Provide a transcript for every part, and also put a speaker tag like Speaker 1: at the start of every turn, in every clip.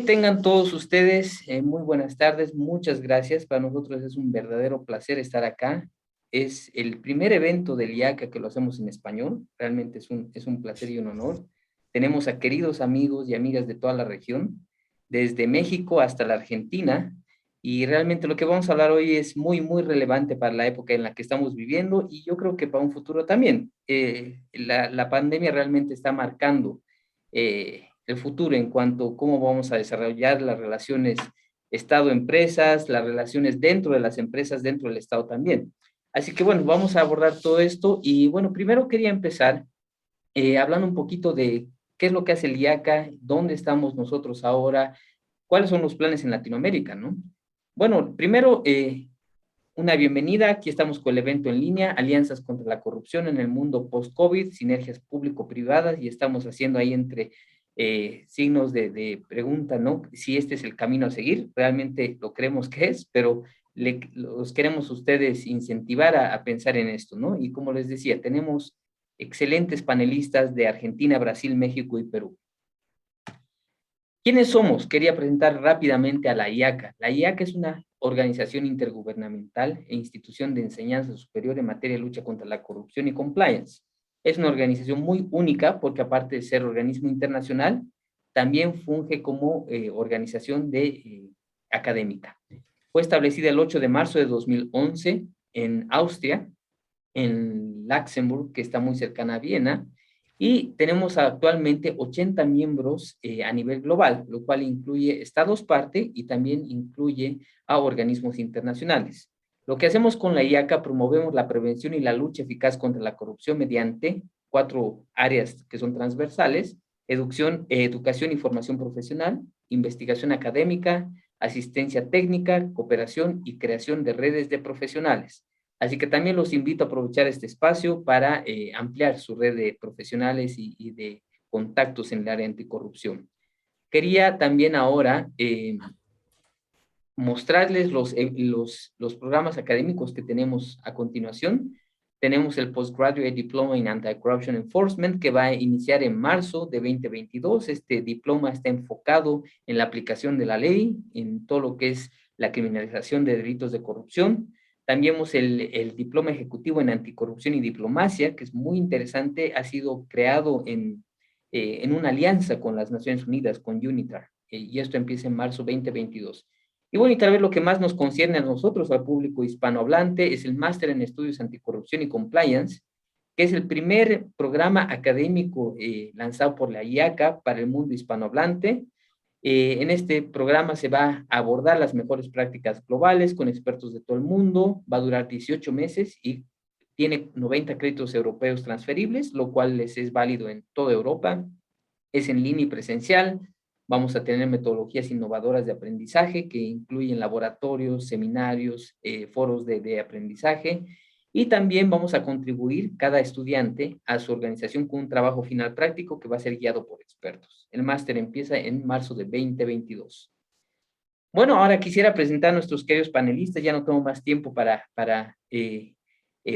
Speaker 1: Tengan todos ustedes muy buenas tardes, muchas gracias. Para nosotros es un verdadero placer estar acá. Es el primer evento del IACA que lo hacemos en español, realmente es un placer y un honor. Tenemos a queridos amigos y amigas de toda la región, desde México hasta la Argentina, y realmente lo que vamos a hablar hoy es muy relevante para la época en la que estamos viviendo y yo creo que para un futuro también. La pandemia realmente está marcando el futuro en cuanto a cómo vamos a desarrollar las relaciones Estado-empresas, las relaciones dentro de las empresas, dentro del Estado también. Así que bueno, vamos a abordar todo esto y bueno, primero quería empezar hablando un poquito de qué es lo que hace el IACA, dónde estamos nosotros ahora, cuáles son los planes en Latinoamérica, ¿no? Bueno, primero, una bienvenida. Aquí estamos con el evento en línea, Alianzas contra la Corrupción en el Mundo Post-COVID, Sinergias Público-Privadas, y estamos haciendo ahí entre signos de pregunta, ¿no? Si este es el camino a seguir, realmente lo creemos que es, pero los queremos ustedes incentivar a pensar en esto, ¿no? Y como les decía, tenemos excelentes panelistas de Argentina, Brasil, México y Perú. ¿Quiénes somos? Quería presentar rápidamente a la IACA. La IACA es una organización intergubernamental e institución de enseñanza superior en materia de lucha contra la corrupción y compliance. Es una organización muy única porque aparte de ser organismo internacional, también funge como organización académica. Fue establecida el 8 de marzo de 2011 en Austria, en Luxemburgo, que está muy cercana a Viena, y tenemos actualmente 80 miembros a nivel global, lo cual incluye estados parte y también incluye a organismos internacionales. Lo que hacemos con la IACA, promovemos la prevención y la lucha eficaz contra la corrupción mediante 4 áreas que son transversales: educación y formación profesional, investigación académica, asistencia técnica, cooperación y creación de redes de profesionales. Así que también los invito a aprovechar este espacio para ampliar su red de profesionales y de contactos en el área anticorrupción. Quería también ahora mostrarles los programas académicos que tenemos a continuación. Tenemos el Postgraduate Diploma in Anti-Corruption Enforcement, que va a iniciar en marzo de 2022. Este diploma está enfocado en la aplicación de la ley, en todo lo que es la criminalización de delitos de corrupción. También tenemos el Diploma Ejecutivo en Anticorrupción y Diplomacia, que es muy interesante, ha sido creado en una alianza con las Naciones Unidas, con UNITAR, y esto empieza en marzo 2022. Y bueno, y tal vez lo que más nos concierne a nosotros, al público hispanohablante, es el Máster en Estudios Anticorrupción y Compliance, que es el primer programa académico lanzado por la IACA para el mundo hispanohablante. En este programa se va a abordar las mejores prácticas globales con expertos de todo el mundo. Va a durar 18 meses y tiene 90 créditos europeos transferibles, lo cual les es válido en toda Europa. Es en línea y presencial. Vamos a tener metodologías innovadoras de aprendizaje que incluyen laboratorios, seminarios, foros de aprendizaje, y también vamos a contribuir cada estudiante a su organización con un trabajo final práctico que va a ser guiado por expertos. El máster empieza en marzo de 2022. Bueno, ahora quisiera presentar a nuestros queridos panelistas. Ya no tengo más tiempo para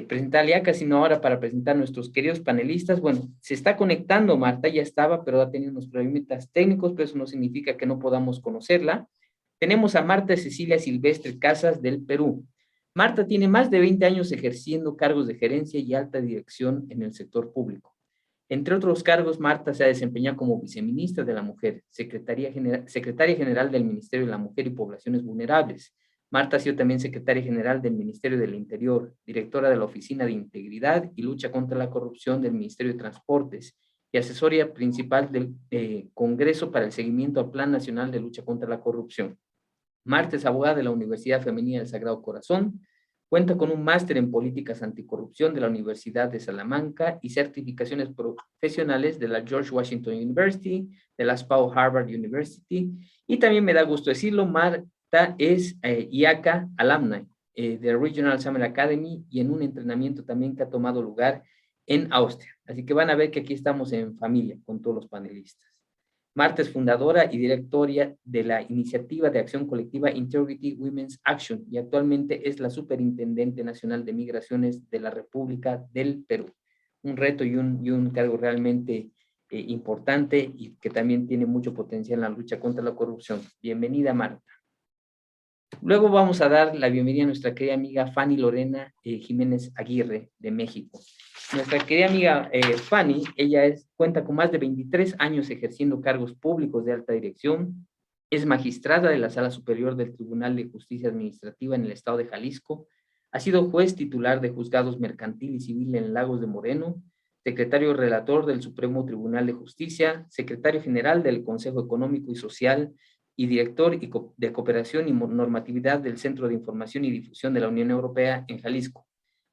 Speaker 1: presentarle acá, sino ahora para presentar a nuestros queridos panelistas. Bueno, se está conectando Marta, ya estaba, pero ha tenido unos problemitas técnicos, pero eso no significa que no podamos conocerla. Tenemos a Marta Cecilia Silvestre Casas del Perú. Marta tiene más de 20 años ejerciendo cargos de gerencia y alta dirección en el sector público. Entre otros cargos, Marta se ha desempeñado como viceministra de la Mujer, secretaria general del Ministerio de la Mujer y Poblaciones Vulnerables. Marta ha sido también secretaria general del Ministerio del Interior, directora de la Oficina de Integridad y Lucha contra la Corrupción del Ministerio de Transportes y asesoría principal del Congreso para el Seguimiento al Plan Nacional de Lucha contra la Corrupción. Marta es abogada de la Universidad Femenina del Sagrado Corazón, cuenta con un máster en políticas anticorrupción de la Universidad de Salamanca y certificaciones profesionales de la George Washington University, de la SPAO Harvard University, y también me da gusto decirlo, Marta es IACA alumni de Regional Summer Academy y en un entrenamiento también que ha tomado lugar en Austria. Así que van a ver que aquí estamos en familia con todos los panelistas. Marta es fundadora y directora de la iniciativa de acción colectiva Integrity Women's Action y actualmente es la Superintendente Nacional de Migraciones de la República del Perú. Un reto y un cargo realmente importante y que también tiene mucho potencial en la lucha contra la corrupción. Bienvenida, Marta. Luego vamos a dar la bienvenida a nuestra querida amiga Fanny Lorena Jiménez Aguirre, de México. Nuestra querida amiga Fanny, ella cuenta con más de 23 años ejerciendo cargos públicos de alta dirección, es magistrada de la Sala Superior del Tribunal de Justicia Administrativa en el estado de Jalisco, ha sido juez titular de juzgados mercantil y civil en Lagos de Moreno, secretario relator del Supremo Tribunal de Justicia, secretario general del Consejo Económico y Social, y director de Cooperación y Normatividad del Centro de Información y Difusión de la Unión Europea en Jalisco.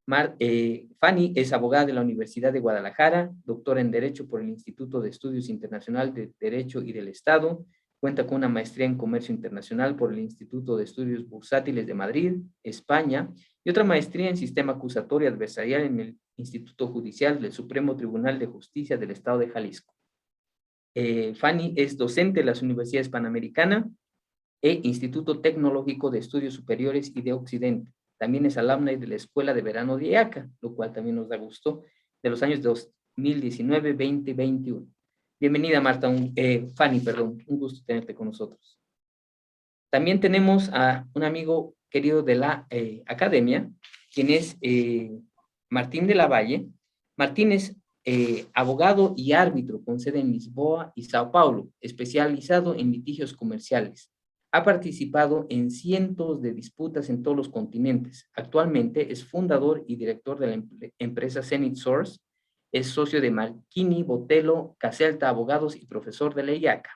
Speaker 1: Fanny es abogada de la Universidad de Guadalajara, doctora en Derecho por el Instituto de Estudios Internacional de Derecho y del Estado, cuenta con una maestría en Comercio Internacional por el Instituto de Estudios Bursátiles de Madrid, España, y otra maestría en Sistema Acusatorio Adversarial en el Instituto Judicial del Supremo Tribunal de Justicia del Estado de Jalisco. Fanny es docente de las Universidades Panamericana e Instituto Tecnológico de Estudios Superiores y de Occidente. También es alumna de la Escuela de Verano de IACA, lo cual también nos da gusto, de los años 2019, 20, 21. Bienvenida, Marta, Fanny, perdón, un gusto tenerte con nosotros. También tenemos a un amigo querido de la academia, quien es Martín de la Valle. Martín es abogado y árbitro con sede en Lisboa y Sao Paulo, especializado en litigios comerciales. Ha participado en cientos de disputas en todos los continentes. Actualmente es fundador y director de la empresa Zenith Source. Es socio de Marchini, Botello, Caselta Abogados y profesor de la IACA.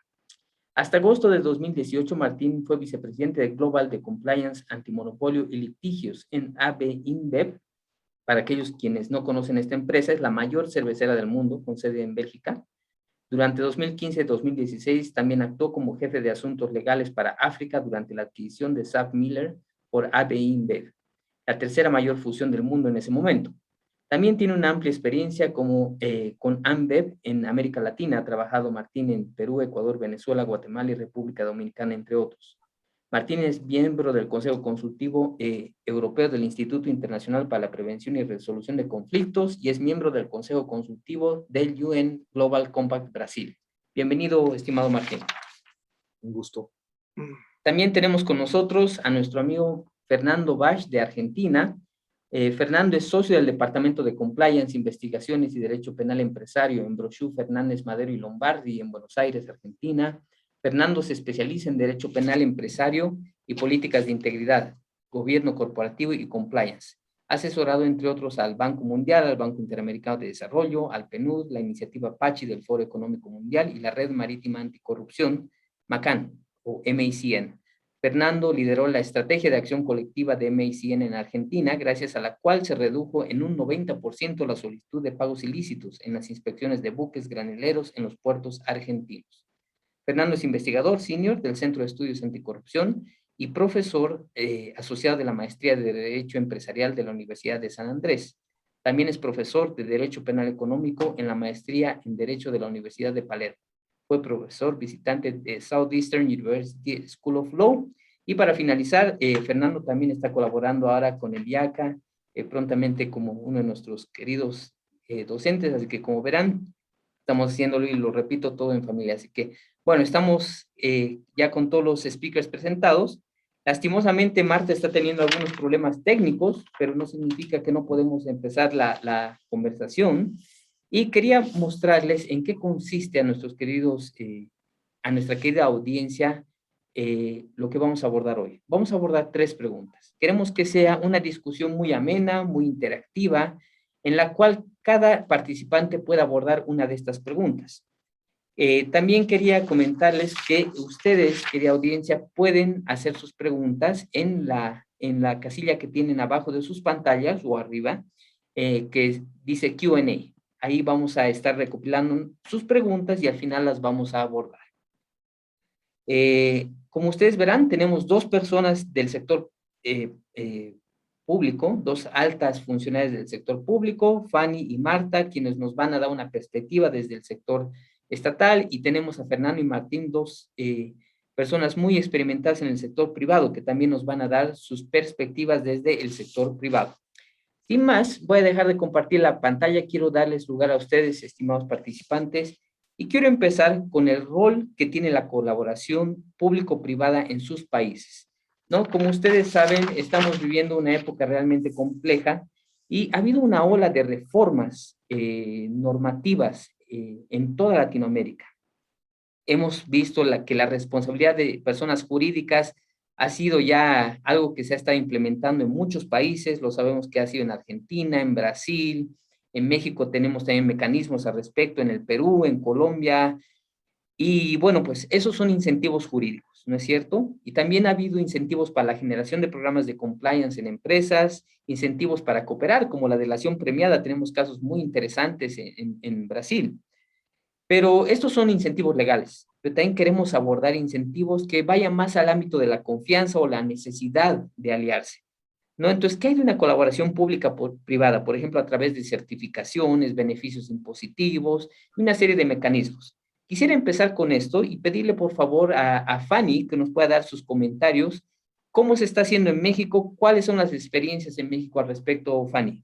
Speaker 1: Hasta agosto de 2018, Martín fue vicepresidente de Global de Compliance, Antimonopolio y Litigios en AB InBev. Para aquellos quienes no conocen esta empresa, es la mayor cervecera del mundo, con sede en Bélgica. Durante 2015-2016 también actuó como jefe de asuntos legales para África durante la adquisición de SAP-Miller por AB InBev, la tercera mayor fusión del mundo en ese momento. También tiene una amplia experiencia con AmBev en América Latina. Ha trabajado Martín en Perú, Ecuador, Venezuela, Guatemala y República Dominicana, entre otros. Martín es miembro del Consejo Consultivo Europeo del Instituto Internacional para la Prevención y Resolución de Conflictos y es miembro del Consejo Consultivo del UN Global Compact Brasil. Bienvenido, estimado Martín.
Speaker 2: Un gusto.
Speaker 1: También tenemos con nosotros a nuestro amigo Fernando Bach de Argentina. Fernando es socio del Departamento de Compliance, Investigaciones y Derecho Penal Empresario en Brochu, Fernández, Madero y Lombardi en Buenos Aires, Argentina. Fernando se especializa en Derecho Penal Empresario y Políticas de Integridad, Gobierno Corporativo y Compliance. Ha asesorado, entre otros, al Banco Mundial, al Banco Interamericano de Desarrollo, al PNUD, la Iniciativa PACHI del Foro Económico Mundial y la Red Marítima Anticorrupción, MACAN, o MACN. Fernando lideró la estrategia de acción colectiva de MACN en Argentina, gracias a la cual se redujo en un 90% la solicitud de pagos ilícitos en las inspecciones de buques granileros en los puertos argentinos. Fernando es investigador senior del Centro de Estudios Anticorrupción y profesor asociado de la Maestría de Derecho Empresarial de la Universidad de San Andrés. También es profesor de Derecho Penal Económico en la Maestría en Derecho de la Universidad de Palermo. Fue profesor visitante de Southeastern University School of Law. Y para finalizar, Fernando también está colaborando ahora con el IACA, prontamente como uno de nuestros queridos docentes, así que como verán, estamos haciéndolo y lo repito todo en familia. Así que, bueno, estamos ya con todos los speakers presentados. Lastimosamente, Marta está teniendo algunos problemas técnicos, pero no significa que no podemos empezar la conversación. Y quería mostrarles en qué consiste a nuestros queridos, a nuestra querida audiencia, lo que vamos a abordar hoy. Vamos a abordar 3 preguntas. Queremos que sea una discusión muy amena, muy interactiva, en la cual cada participante pueda abordar una de estas preguntas. También quería comentarles que ustedes, querida audiencia, pueden hacer sus preguntas en la casilla que tienen abajo de sus pantallas o arriba, que dice Q&A. Ahí vamos a estar recopilando sus preguntas y al final las vamos a abordar. Como ustedes verán, tenemos 2 personas del sector público, 2 altas funcionarias del sector público, Fanny y Marta, quienes nos van a dar una perspectiva desde el sector estatal, y tenemos a Fernando y Martín, 2 personas muy experimentadas en el sector privado, que también nos van a dar sus perspectivas desde el sector privado. Sin más, voy a dejar de compartir la pantalla. Quiero darles lugar a ustedes, estimados participantes, Y quiero empezar con el rol que tiene la colaboración público-privada en sus países, ¿no? Como ustedes saben, estamos viviendo una época realmente compleja y ha habido una ola de reformas normativas en toda Latinoamérica. Hemos visto que la responsabilidad de personas jurídicas ha sido ya algo que se ha estado implementando en muchos países, lo sabemos que ha sido en Argentina, en Brasil, en México tenemos también mecanismos al respecto, en el Perú, en Colombia, y bueno, pues esos son incentivos jurídicos, ¿no es cierto? Y también ha habido incentivos para la generación de programas de compliance en empresas, incentivos para cooperar, como la delación premiada, tenemos casos muy interesantes en Brasil. Pero estos son incentivos legales, pero también queremos abordar incentivos que vayan más al ámbito de la confianza o la necesidad de aliarse, ¿no? Entonces, ¿qué hay de una colaboración pública privada? Por ejemplo, a través de certificaciones, beneficios impositivos y una serie de mecanismos. Quisiera empezar con esto y pedirle, por favor, a Fanny que nos pueda dar sus comentarios. ¿Cómo se está haciendo en México? ¿Cuáles son las experiencias en México al respecto, Fanny?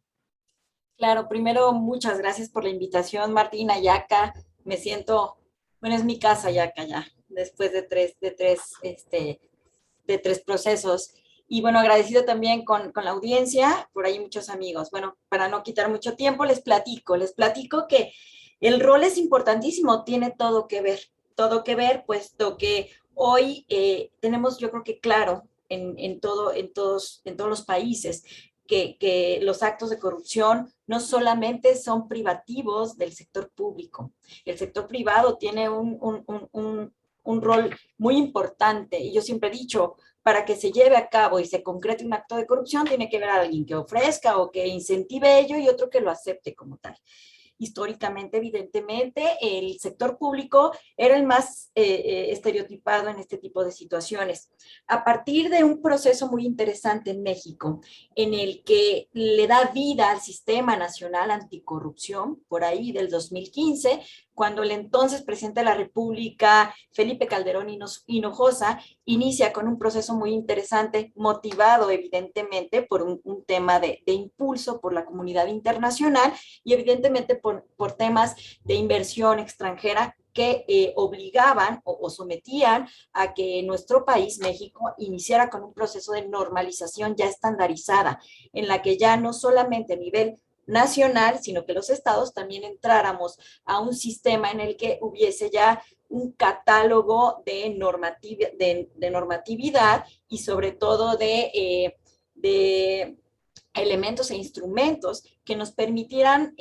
Speaker 3: Claro, primero muchas gracias por la invitación, Martina, Yaca. Me siento, bueno, es mi casa, Yaca, ya, después de tres procesos. Y bueno, agradecido también con la audiencia, por ahí muchos amigos. Bueno, para no quitar mucho tiempo, les platico que el rol es importantísimo, tiene todo que ver, puesto que hoy tenemos, yo creo que claro, en todos los países, que los actos de corrupción no solamente son privativos del sector público. El sector privado tiene un rol muy importante y yo siempre he dicho, para que se lleve a cabo y se concrete un acto de corrupción, tiene que haber alguien que ofrezca o que incentive ello y otro que lo acepte como tal. Históricamente, evidentemente, el sector público era el más estereotipado en este tipo de situaciones. A partir de un proceso muy interesante en México, en el que le da vida al Sistema Nacional Anticorrupción, por ahí del 2015, cuando el entonces presidente de la República, Felipe Calderón Hinojosa, inicia con un proceso muy interesante, motivado evidentemente por un tema de impulso por la comunidad internacional y evidentemente por temas de inversión extranjera que obligaban o sometían a que nuestro país, México, iniciara con un proceso de normalización ya estandarizada, en la que ya no solamente a nivel nacional, sino que los estados también entráramos a un sistema en el que hubiese ya un catálogo de normatividad y sobre todo de elementos e instrumentos que nos permitieran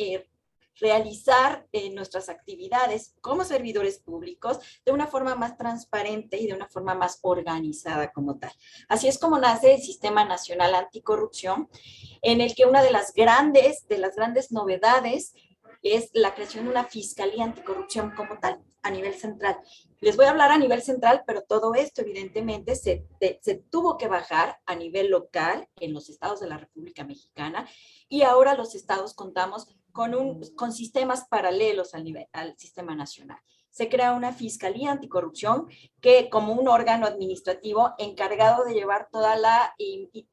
Speaker 3: realizar nuestras actividades como servidores públicos de una forma más transparente y de una forma más organizada como tal. Así es como nace el Sistema Nacional Anticorrupción, en el que una de las grandes novedades es la creación de una Fiscalía Anticorrupción como tal, a nivel central. Les voy a hablar a nivel central, pero todo esto evidentemente se tuvo que bajar a nivel local en los estados de la República Mexicana y ahora los estados contamos con sistemas paralelos al sistema nacional. Se crea una Fiscalía Anticorrupción que como un órgano administrativo encargado de llevar toda la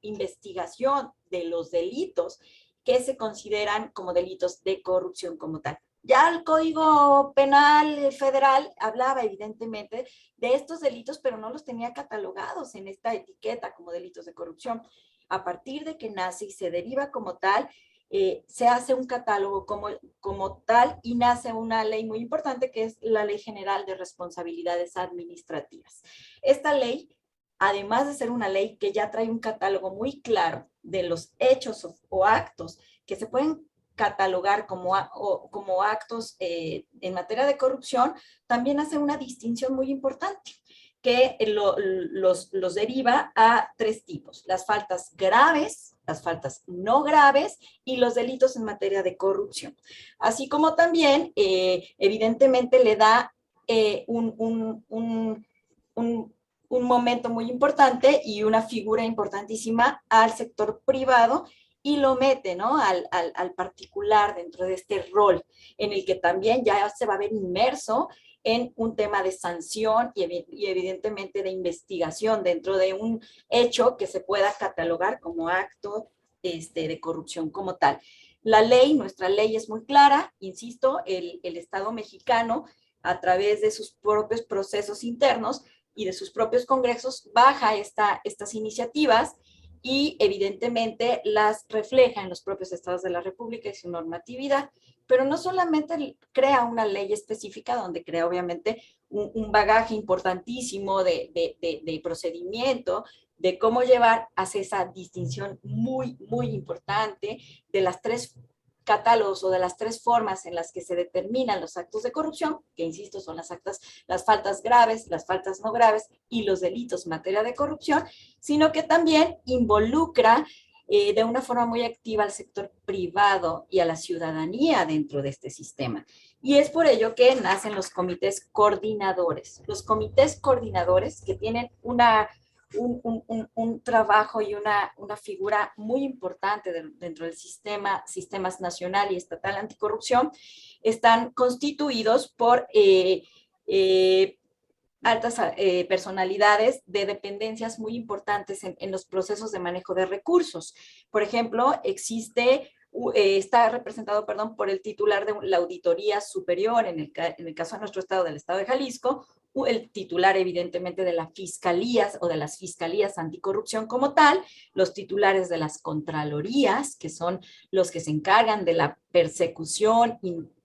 Speaker 3: investigación de los delitos que se consideran como delitos de corrupción como tal. Ya el Código Penal Federal hablaba evidentemente de estos delitos, pero no los tenía catalogados en esta etiqueta como delitos de corrupción. A partir de que nace y se deriva como tal, se hace un catálogo como tal y nace una ley muy importante que es la Ley General de Responsabilidades Administrativas. Esta ley, además de ser una ley que ya trae un catálogo muy claro de los hechos o actos que se pueden catalogar como actos en materia de corrupción, también hace una distinción muy importante que los deriva a tres tipos: las faltas graves, las faltas no graves y los delitos en materia de corrupción. Así como también, evidentemente, le da un momento muy importante y una figura importantísima al sector privado y lo mete, ¿no?, al particular dentro de este rol en el que también ya se va a ver inmerso en un tema de sanción y evidentemente de investigación dentro de un hecho que se pueda catalogar como acto de corrupción como tal. La ley, nuestra ley es muy clara, insisto, el Estado mexicano a través de sus propios procesos internos y de sus propios congresos, baja estas iniciativas y evidentemente las refleja en los propios estados de la República y su normatividad, pero no solamente crea una ley específica donde crea obviamente un bagaje importantísimo de procedimiento, de cómo llevar hacia esa distinción muy, muy importante de las tres catálogos o de las tres formas en las que se determinan los actos de corrupción, que insisto son las faltas graves, las faltas no graves y los delitos en materia de corrupción, sino que también involucra de una forma muy activa al sector privado y a la ciudadanía dentro de este sistema. Y es por ello que nacen los comités coordinadores. Los comités coordinadores que tienen un trabajo y una figura muy importante dentro del sistemas nacional y estatal anticorrupción, están constituidos por altas personalidades de dependencias muy importantes en los procesos de manejo de recursos. Por ejemplo, está representado, por el titular de la Auditoría Superior, en el caso de nuestro estado, del estado de Jalisco, el titular evidentemente de las fiscalías o de las fiscalías anticorrupción como tal, los titulares de las contralorías, que son los que se encargan de la persecución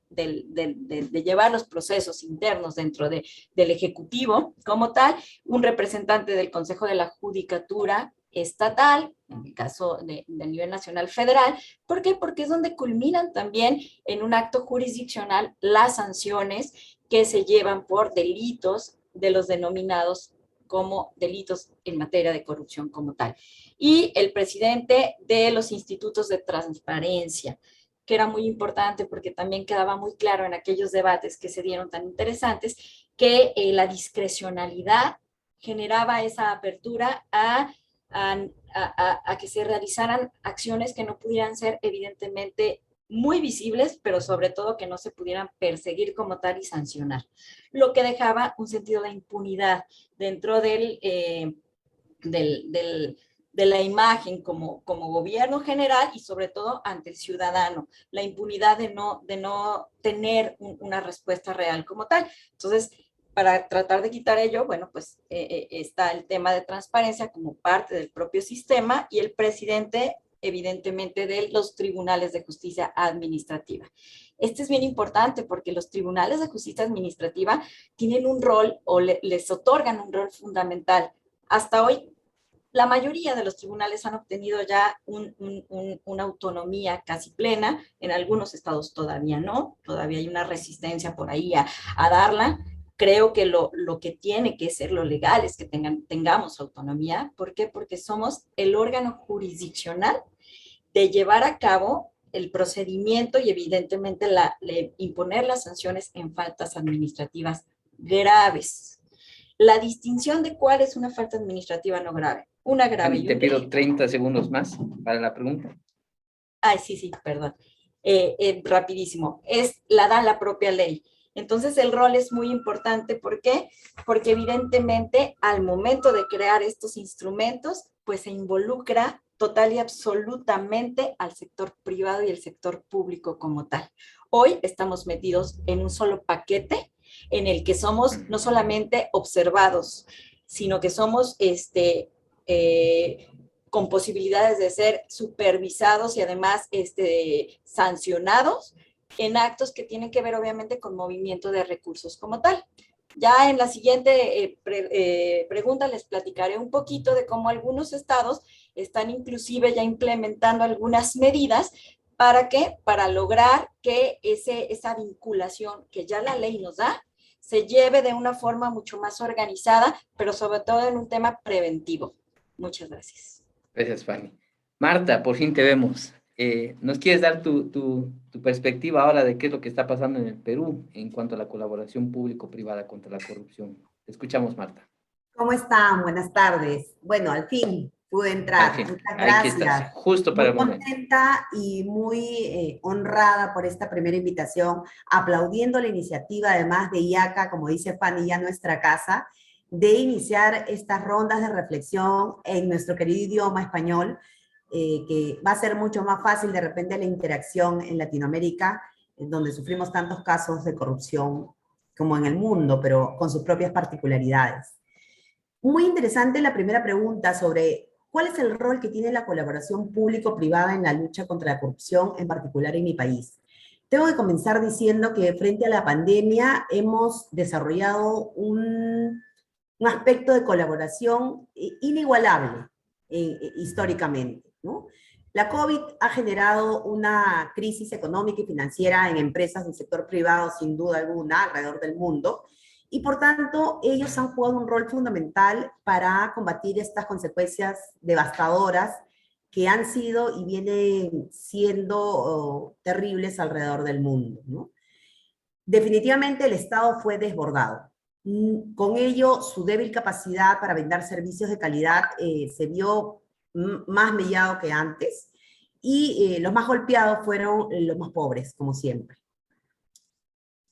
Speaker 3: de llevar los procesos internos dentro del Ejecutivo como tal, un representante del Consejo de la Judicatura estatal, en el caso de nivel nacional federal. ¿Por qué? Porque es donde culminan también en un acto jurisdiccional las sanciones que se llevan por delitos de los denominados como delitos en materia de corrupción como tal. Y el presidente de los institutos de transparencia, que era muy importante porque también quedaba muy claro en aquellos debates que se dieron tan interesantes que la discrecionalidad generaba esa apertura a que se realizaran acciones que no pudieran ser evidentemente muy visibles, pero sobre todo que no se pudieran perseguir como tal y sancionar, lo que dejaba un sentido de impunidad dentro de la imagen como gobierno general y sobre todo ante el ciudadano, la impunidad de no tener una respuesta real como tal. Entonces, para tratar de quitar ello, bueno, pues está el tema de transparencia como parte del propio sistema y el presidente, evidentemente, de los tribunales de justicia administrativa. Este es bien importante porque los tribunales de justicia administrativa tienen un rol o les otorgan un rol fundamental. Hasta hoy, la mayoría de los tribunales han obtenido ya una autonomía casi plena, en algunos estados todavía no, todavía hay una resistencia por ahí a darla. Creo que lo que tiene que ser lo legal es que tengamos autonomía. ¿Por qué? Porque somos el órgano jurisdiccional de llevar a cabo el procedimiento y evidentemente imponer las sanciones en faltas administrativas graves. La distinción de cuál es una falta administrativa no grave. Una grave.
Speaker 1: Te pido 30 segundos más para la pregunta.
Speaker 3: Ay, sí, perdón. Rapidísimo. La da la propia ley. Entonces el rol es muy importante. ¿Por qué? Porque evidentemente al momento de crear estos instrumentos, pues se involucra total y absolutamente al sector privado y el sector público como tal. Hoy estamos metidos en un solo paquete en el que somos no solamente observados, sino que somos con posibilidades de ser supervisados y además sancionados en actos que tienen que ver obviamente con movimiento de recursos como tal. Ya en la siguiente pregunta les platicaré un poquito de cómo algunos estados están inclusive ya implementando algunas medidas. ¿Para qué? Para lograr que esa vinculación que ya la ley nos da se lleve de una forma mucho más organizada, pero sobre todo en un tema preventivo. Muchas gracias.
Speaker 1: Gracias, Fanny. Marta, por fin te vemos. ¿Nos quieres dar tu perspectiva ahora de qué es lo que está pasando en el Perú en cuanto a la colaboración público-privada contra la corrupción? Te escuchamos, Marta.
Speaker 4: ¿Cómo están? Buenas tardes. Bueno, al fin pude entrar. Muchas gracias.
Speaker 1: Aquí estás, justo para el momento.
Speaker 4: Muy contenta y muy honrada por esta primera invitación, aplaudiendo la iniciativa, además de IACA, como dice Fanny, ya nuestra casa, de iniciar estas rondas de reflexión en nuestro querido idioma español, que va a ser mucho más fácil de repente la interacción en Latinoamérica, donde sufrimos tantos casos de corrupción como en el mundo, pero con sus propias particularidades. Muy interesante la primera pregunta sobre cuál es el rol que tiene la colaboración público-privada en la lucha contra la corrupción, en particular en mi país. Tengo que comenzar diciendo que frente a la pandemia hemos desarrollado un aspecto de colaboración inigualable históricamente, ¿no? La COVID ha generado una crisis económica y financiera en empresas del sector privado, sin duda alguna, alrededor del mundo, y por tanto ellos han jugado un rol fundamental para combatir estas consecuencias devastadoras que han sido y vienen siendo terribles alrededor del mundo, ¿no? Definitivamente el Estado fue desbordado. Con ello, su débil capacidad para brindar servicios de calidad se vio más mellado que antes, y los más golpeados fueron los más pobres, como siempre.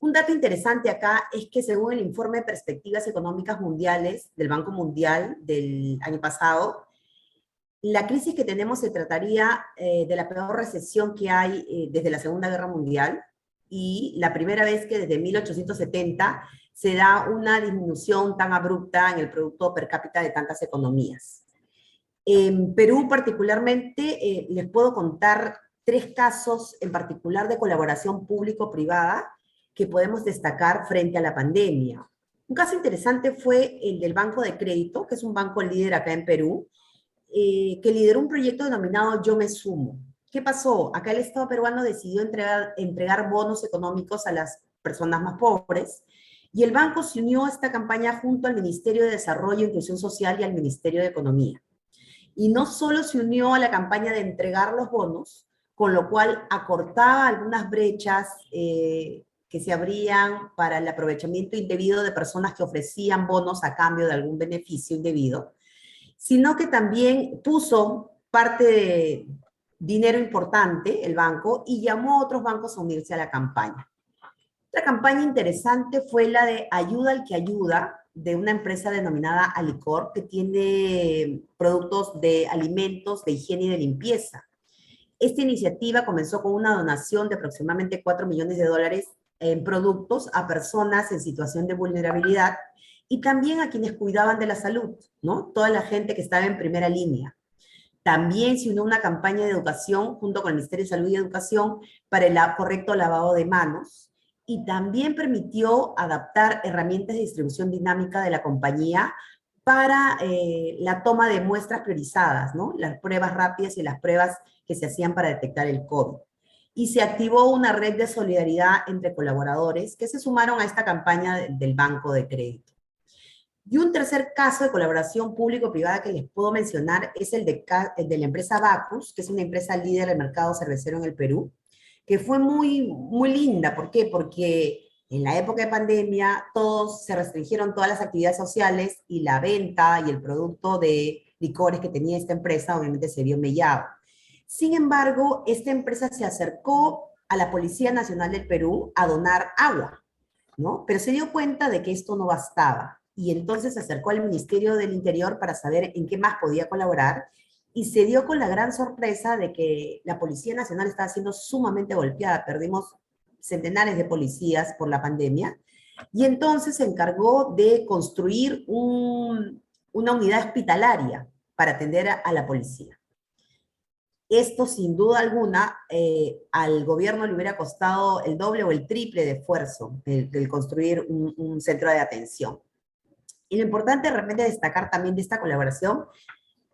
Speaker 4: Un dato interesante acá es que según el informe de Perspectivas Económicas Mundiales del Banco Mundial del año pasado, la crisis que tenemos se trataría de la peor recesión que hay desde la Segunda Guerra Mundial, y la primera vez que desde 1870 se da una disminución tan abrupta en el producto per cápita de tantas economías. En Perú particularmente les puedo contar 3 casos en particular de colaboración público-privada que podemos destacar frente a la pandemia. Un caso interesante fue el del Banco de Crédito, que es un banco líder acá en Perú, que lideró un proyecto denominado Yo Me Sumo. ¿Qué pasó? Acá el Estado peruano decidió entregar bonos económicos a las personas más pobres, y el banco se unió a esta campaña junto al Ministerio de Desarrollo e Inclusión Social y al Ministerio de Economía. Y no solo se unió a la campaña de entregar los bonos, con lo cual acortaba algunas brechas que se abrían para el aprovechamiento indebido de personas que ofrecían bonos a cambio de algún beneficio indebido, sino que también puso parte de dinero importante, el banco, y llamó a otros bancos a unirse a la campaña. Otra campaña interesante fue la de Ayuda al que Ayuda, de una empresa denominada Alicor, que tiene productos de alimentos, de higiene y de limpieza. Esta iniciativa comenzó con una donación de aproximadamente $4 millones en productos a personas en situación de vulnerabilidad, y también a quienes cuidaban de la salud, ¿no? Toda la gente que estaba en primera línea. También se unió una campaña de educación junto con el Ministerio de Salud y Educación para el correcto lavado de manos, y también permitió adaptar herramientas de distribución dinámica de la compañía para la toma de muestras priorizadas, ¿no? Las pruebas rápidas y las pruebas que se hacían para detectar el COVID. Y se activó una red de solidaridad entre colaboradores que se sumaron a esta campaña del Banco de Crédito. Y un tercer caso de colaboración público-privada que les puedo mencionar es el de la empresa Bacus, que es una empresa líder del mercado cervecero en el Perú, que fue muy linda. ¿Por qué? Porque en la época de pandemia se restringieron todas las actividades sociales, y la venta y el producto de licores que tenía esta empresa obviamente se vio mellado. Sin embargo, esta empresa se acercó a la Policía Nacional del Perú a donar agua, ¿no? Pero se dio cuenta de que esto no bastaba, y entonces se acercó al Ministerio del Interior para saber en qué más podía colaborar, y se dio con la gran sorpresa de que la Policía Nacional estaba siendo sumamente golpeada. Perdimos centenares de policías por la pandemia, y entonces se encargó de construir una unidad hospitalaria para atender a la policía. Esto, sin duda alguna, al gobierno le hubiera costado el doble o el triple de esfuerzo el construir un centro de atención. Y lo importante de repente destacar también de esta colaboración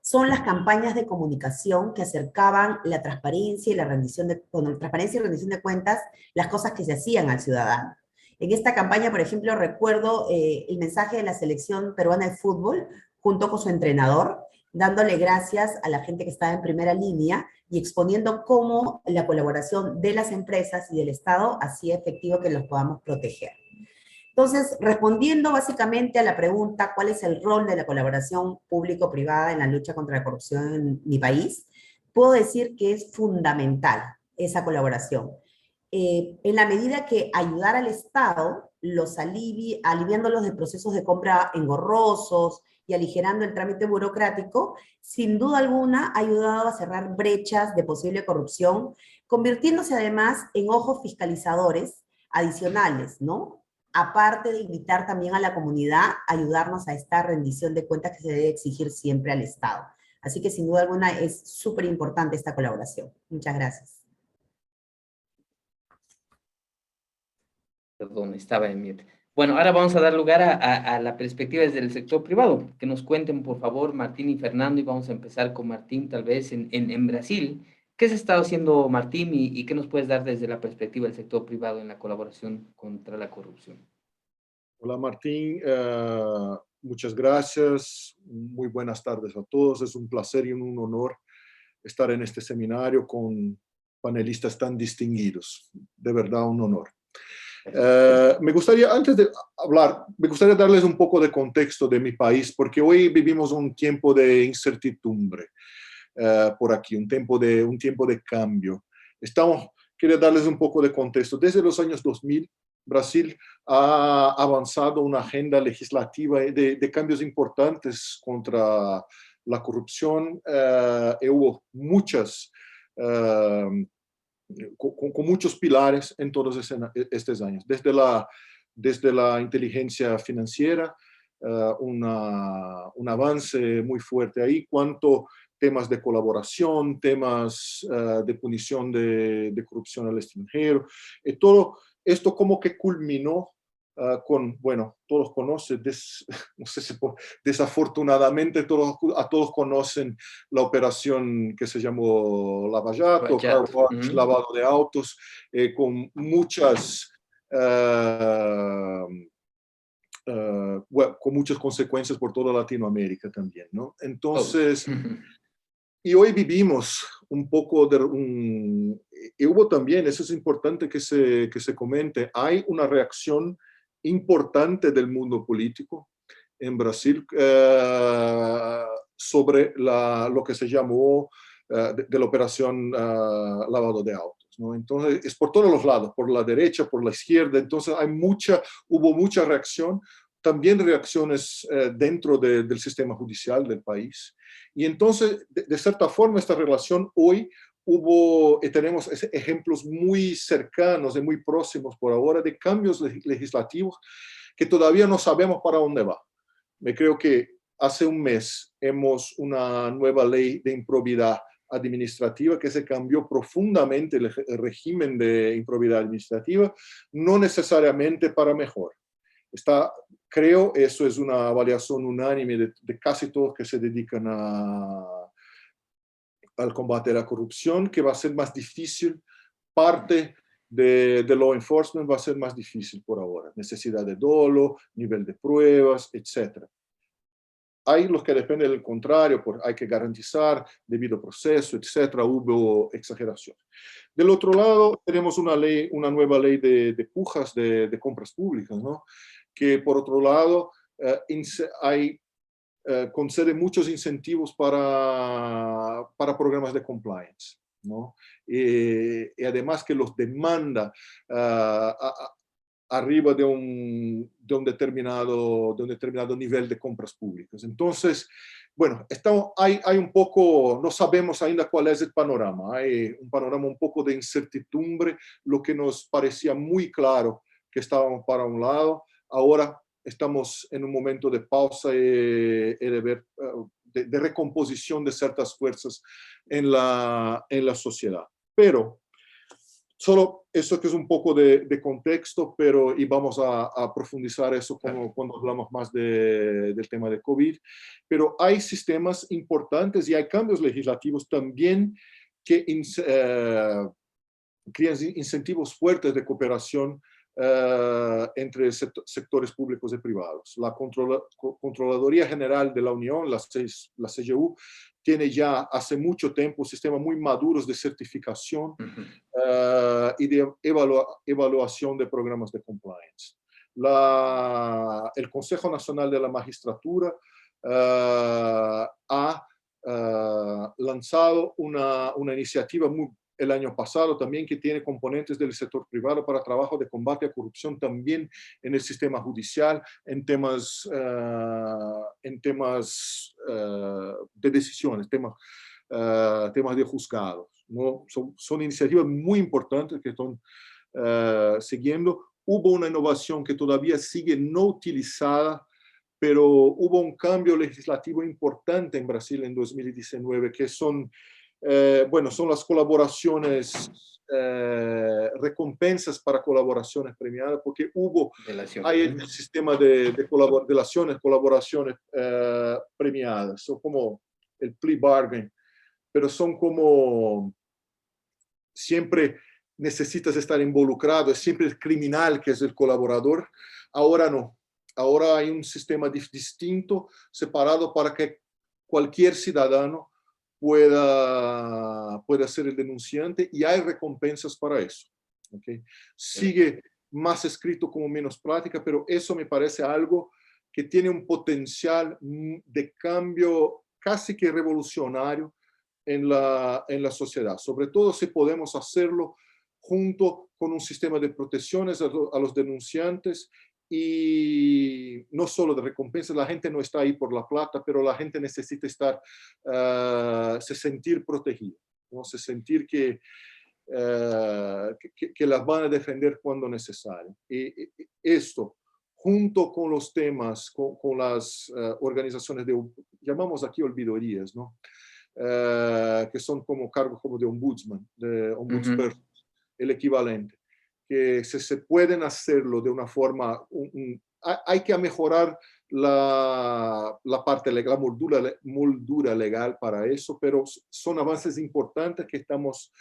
Speaker 4: son las campañas de comunicación que acercaban la transparencia y rendición de cuentas, las cosas que se hacían al ciudadano. En esta campaña, por ejemplo, recuerdo el mensaje de la selección peruana de fútbol junto con su entrenador, dándole gracias a la gente que estaba en primera línea y exponiendo cómo la colaboración de las empresas y del Estado hacía efectivo que los podamos proteger. Entonces, respondiendo básicamente a la pregunta, ¿cuál es el rol de la colaboración público-privada en la lucha contra la corrupción en mi país? Puedo decir que es fundamental esa colaboración. En la medida que ayudar al Estado, aliviándolos de procesos de compra engorrosos y aligerando el trámite burocrático, sin duda alguna ha ayudado a cerrar brechas de posible corrupción, convirtiéndose además en ojos fiscalizadores adicionales, ¿no? aparte de invitar también a la comunidad a ayudarnos a esta rendición de cuentas que se debe exigir siempre al Estado. Así que sin duda alguna es súper importante esta colaboración. Muchas gracias.
Speaker 1: Perdón, estaba en mute. Bueno, ahora vamos a dar lugar a la perspectiva desde el sector privado. Que nos cuenten, por favor, Martín y Fernando, y vamos a empezar con Martín, tal vez en Brasil. ¿Qué se ha estado haciendo, Martín, y qué nos puedes dar desde la perspectiva del sector privado en la colaboración contra la corrupción?
Speaker 2: Hola Martín, muchas gracias. Muy buenas tardes a todos. Es un placer y un honor estar en este seminario con panelistas tan distinguidos. De verdad, un honor. Me gustaría, antes de hablar, me gustaría darles un poco de contexto de mi país, porque hoy vivimos un tiempo de incertidumbre por aquí, un tiempo de cambio. Quería darles un poco de contexto. Desde los años 2000, Brasil ha avanzado una agenda legislativa de cambios importantes contra la corrupción. Hubo muchas con muchos pilares en todos estos años, desde la inteligencia financiera, un avance muy fuerte ahí, cuanto temas de colaboración, temas de punición de corrupción al extranjero, todo esto como que culminó con, bueno, todos conocen, no sé si desafortunadamente todos conocen la operación que se llamó Lava Jato, car wash, lavado de autos, con muchas bueno, con muchas consecuencias por toda Latinoamérica también, ¿no? Entonces, y hoy vivimos un poco y hubo también, eso es importante que se comente, hay una reacción importante del mundo político en Brasil sobre lo que se llamó de la operación lavado de autos, ¿no? Entonces, es por todos los lados, por la derecha, por la izquierda, entonces hubo mucha reacción, también reacciones dentro del sistema judicial del país. Y entonces, de cierta forma, esta relación hoy tenemos ejemplos muy cercanos y muy próximos por ahora de cambios legislativos que todavía no sabemos para dónde va. Me creo que hace un mes hemos una nueva ley de improbidad administrativa que se cambió profundamente el régimen de improbidad administrativa, no necesariamente para mejor. Creo, eso es una avaliación unánime de casi todos que se dedican al combate a la corrupción, que va a ser más difícil. Parte de law enforcement va a ser más difícil por ahora. Necesidad de dolo, nivel de pruebas, etc. Hay los que dependen del contrario, hay que garantizar debido proceso, etc. Hubo exageración. Del otro lado, tenemos una nueva ley de pujas de compras públicas, ¿no? Que por otro lado concede muchos incentivos para programas de compliance, ¿no? Y además que los demanda arriba de un determinado nivel de compras públicas. Entonces, bueno, hay un poco, no sabemos ainda cuál es el panorama, hay un panorama un poco de incertidumbre, lo que nos parecía muy claro que estábamos para un lado, ahora estamos en un momento de pausa y de recomposición de ciertas fuerzas en la sociedad. Pero solo eso que es un poco de contexto, y vamos a profundizar eso cuando hablamos más del tema de COVID. Pero hay sistemas importantes y hay cambios legislativos también que crean incentivos fuertes de cooperación entre sectores públicos y privados. La Contraloría General de la Unión, la CGU, tiene ya hace mucho tiempo un sistema muy maduro de certificación y de evaluación de programas de compliance. El Consejo Nacional de la Magistratura ha lanzado una iniciativa el año pasado también que tiene componentes del sector privado para trabajo de combate a corrupción también en el sistema judicial, en temas de decisiones, temas de juzgados, ¿no? Son iniciativas muy importantes que están siguiendo. hubo una innovación que todavía sigue no utilizada, pero hubo un cambio legislativo importante en Brasil en 2019, que son, bueno, son las colaboraciones, recompensas para colaboraciones premiadas, porque hay el sistema de colaboraciones premiadas, son como el plea bargain, pero son como siempre necesitas estar involucrado, es siempre el criminal que es el colaborador. Ahora no. Ahora hay un sistema distinto, separado, para que cualquier ciudadano pueda ser el denunciante, y hay recompensas para eso. ¿Okay? Sigue más escrito como menos práctica, pero eso me parece algo que tiene un potencial de cambio casi que revolucionario en la sociedad, sobre todo si podemos hacerlo junto con un sistema de protecciones a los denunciantes, y no solo de recompensas. La gente no está ahí por la plata, pero la gente necesita se sentir protegida, ¿no? Se sentir que las van a defender cuando necesario. Y esto, junto con los temas, con las organizaciones llamamos aquí olvidorías, ¿no? Que son como cargos como de ombudsman, de ombudsperson, el equivalente, que se pueden hacerlo de una forma, hay que mejorar la parte legal, la moldura legal para eso, pero son avances importantes que estamos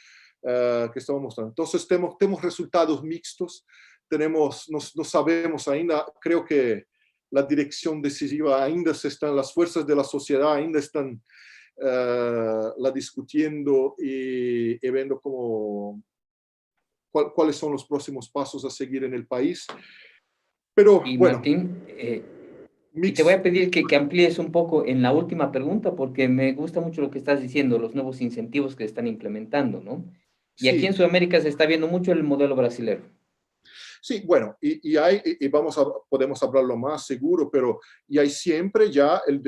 Speaker 2: mostrando. Entonces tenemos resultados mixtos, no sabemos ainda, creo que la dirección decisiva ainda las fuerzas de la sociedad ainda están la discutiendo y viendo cuáles son los próximos pasos a seguir en el país. Pero
Speaker 1: y
Speaker 2: bueno,
Speaker 1: Martín, y te voy a pedir que amplíes un poco en la última pregunta, porque me gusta mucho lo que estás diciendo, los nuevos incentivos que están implementando, ¿no? Y aquí en
Speaker 2: sí,
Speaker 1: Sudamérica se está viendo mucho el modelo brasileño.
Speaker 2: sí, bueno, y podemos hablarlo más seguro, pero hay siempre ya el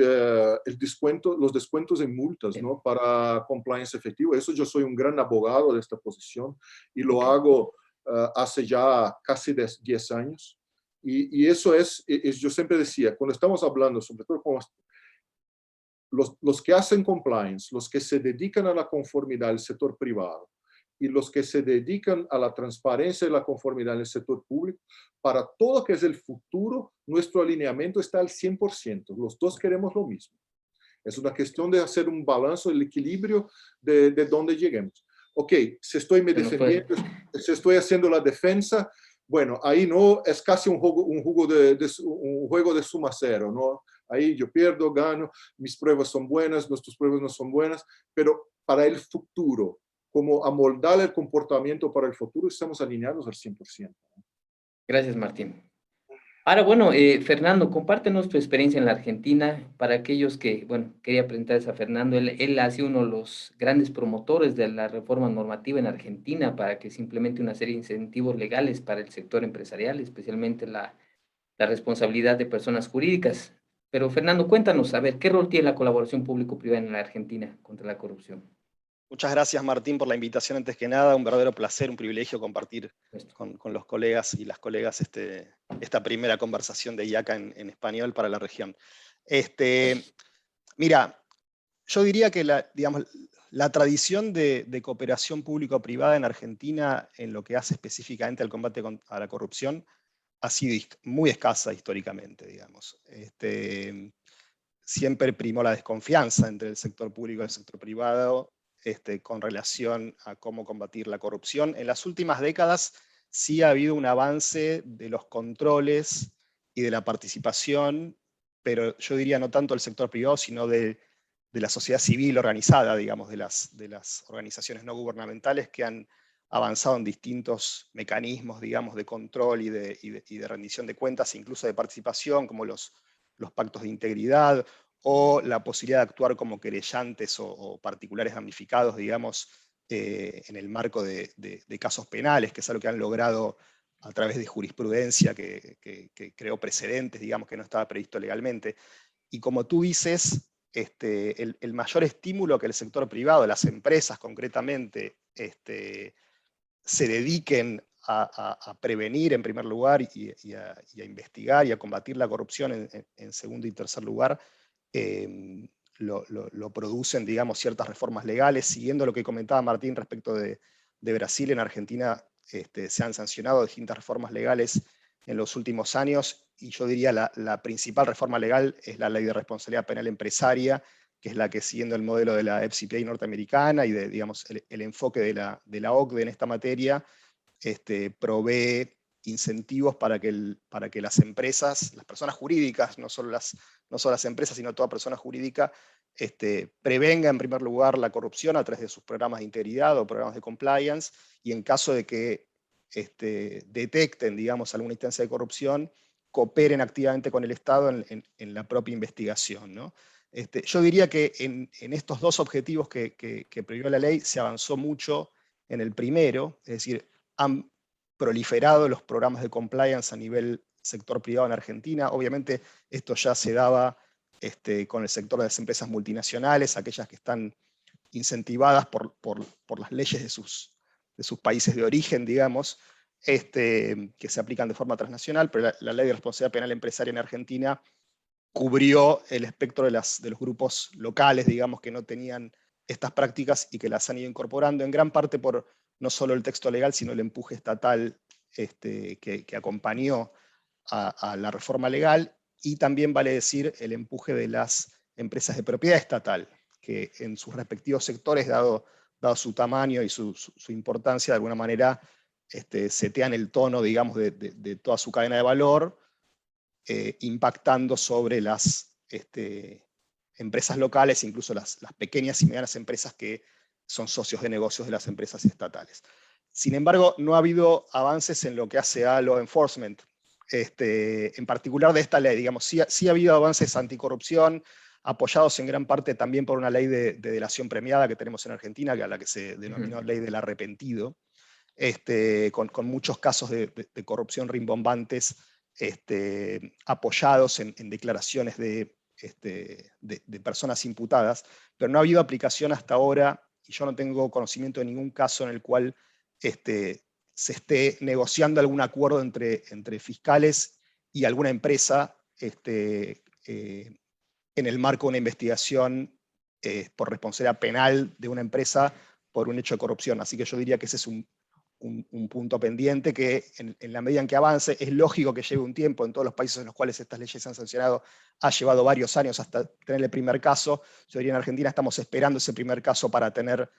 Speaker 2: descuento, los descuentos en multas, ¿no? Para compliance efectivo. Eso, yo soy un gran abogado de esta posición y lo hago hace ya casi 10 años. Y eso yo siempre decía, cuando estamos hablando, sobre todo con los que hacen compliance, los que se dedican a la conformidad del sector privado, y los que se dedican a la transparencia y la conformidad en el sector público, para todo lo que es el futuro, nuestro alineamiento está al 100%. Los dos queremos lo mismo. Es una cuestión de hacer un balance, el equilibrio de dónde lleguemos. Ok, si estoy me defendiendo, si estoy haciendo la defensa, bueno, ahí no es casi un juego de suma cero, ¿no? Ahí yo pierdo, gano, mis pruebas son buenas, nuestras pruebas no son buenas, pero para el futuro, como amoldar el comportamiento para el futuro, estamos alineados al 100%.
Speaker 1: Gracias, Martín. Ahora, bueno, Fernando, compártenos tu experiencia en la Argentina. Para aquellos que, bueno, quería presentarles a Fernando, él ha sido uno de los grandes promotores de la reforma normativa en Argentina para que se implemente una serie de incentivos legales para el sector empresarial, especialmente la responsabilidad de personas jurídicas. Pero, Fernando, cuéntanos, a ver, ¿qué rol tiene la colaboración público-privada en la Argentina contra la corrupción?
Speaker 5: Muchas gracias, Martín, por la invitación. Antes que nada, un verdadero placer, un privilegio compartir con los colegas y las colegas esta primera conversación de IACA en español para la región. Mira, yo diría que la tradición de cooperación público-privada en Argentina, en lo que hace específicamente al combate a la corrupción, ha sido muy escasa históricamente, digamos. Siempre primó la desconfianza entre el sector público y el sector privado, con relación a cómo combatir la corrupción. En las últimas décadas sí ha habido un avance de los controles y de la participación, pero yo diría no tanto del sector privado, sino de la sociedad civil organizada, digamos, de las organizaciones no gubernamentales que han avanzado en distintos mecanismos, digamos, de control y de rendición de cuentas, incluso de participación, como los pactos de integridad, o la posibilidad de actuar como querellantes o particulares damnificados, digamos, en el marco de casos penales, que es algo que han logrado a través de jurisprudencia que creó precedentes, digamos, que no estaba previsto legalmente. Y como tú dices, el mayor estímulo que el sector privado, las empresas concretamente, se dediquen a prevenir en primer lugar y a investigar y a combatir la corrupción en segundo y tercer lugar, lo producen, digamos, ciertas reformas legales. Siguiendo lo que comentaba Martín respecto de Brasil, en Argentina se han sancionado distintas reformas legales en los últimos años, y yo diría la principal reforma legal es la Ley de Responsabilidad Penal Empresaria, que es la que, siguiendo el modelo de la FCPA norteamericana y digamos, el enfoque de la OCDE en esta materia, provee incentivos para que las empresas, las personas jurídicas, no solo las empresas, sino toda persona jurídica, prevenga en primer lugar la corrupción a través de sus programas de integridad o programas de compliance, y en caso de que detecten, digamos, alguna instancia de corrupción, cooperen activamente con el Estado en la propia investigación, ¿no? Yo diría que en estos dos objetivos que previó la ley se avanzó mucho en el primero, es decir, han proliferado los programas de compliance a nivel sector privado en Argentina. Obviamente esto ya se daba con el sector de las empresas multinacionales, aquellas que están incentivadas por las leyes de sus países de origen, digamos, que se aplican de forma transnacional, pero la Ley de Responsabilidad Penal Empresaria en Argentina cubrió el espectro de los grupos locales, digamos, que no tenían estas prácticas y que las han ido incorporando, en gran parte por no solo el texto legal, sino el empuje estatal que acompañó a la reforma legal, y también, vale decir, el empuje de las empresas de propiedad estatal, que en sus respectivos sectores, dado su tamaño y su importancia, de alguna manera setean el tono, digamos, de toda su cadena de valor, impactando sobre las empresas locales, incluso las pequeñas y medianas empresas que son socios de negocios de las empresas estatales. Sin embargo, no ha habido avances en lo que hace a law enforcement, en particular de esta ley. Digamos, sí ha habido avances anticorrupción, apoyados en gran parte también por una ley de delación premiada que tenemos en Argentina, a la que se denominó ley del arrepentido, con muchos casos de corrupción rimbombantes, apoyados en declaraciones de personas imputadas, pero no ha habido aplicación hasta ahora, y yo no tengo conocimiento de ningún caso en el cual se esté negociando algún acuerdo entre fiscales y alguna empresa en el marco de una investigación por responsabilidad penal de una empresa por un hecho de corrupción. Así que yo diría que ese es un punto pendiente que en la medida en que avance, es lógico que lleve un tiempo. En todos los países en los cuales estas leyes se han sancionado ha llevado varios años hasta tener el primer caso. Yo diría en Argentina estamos esperando ese primer caso para tener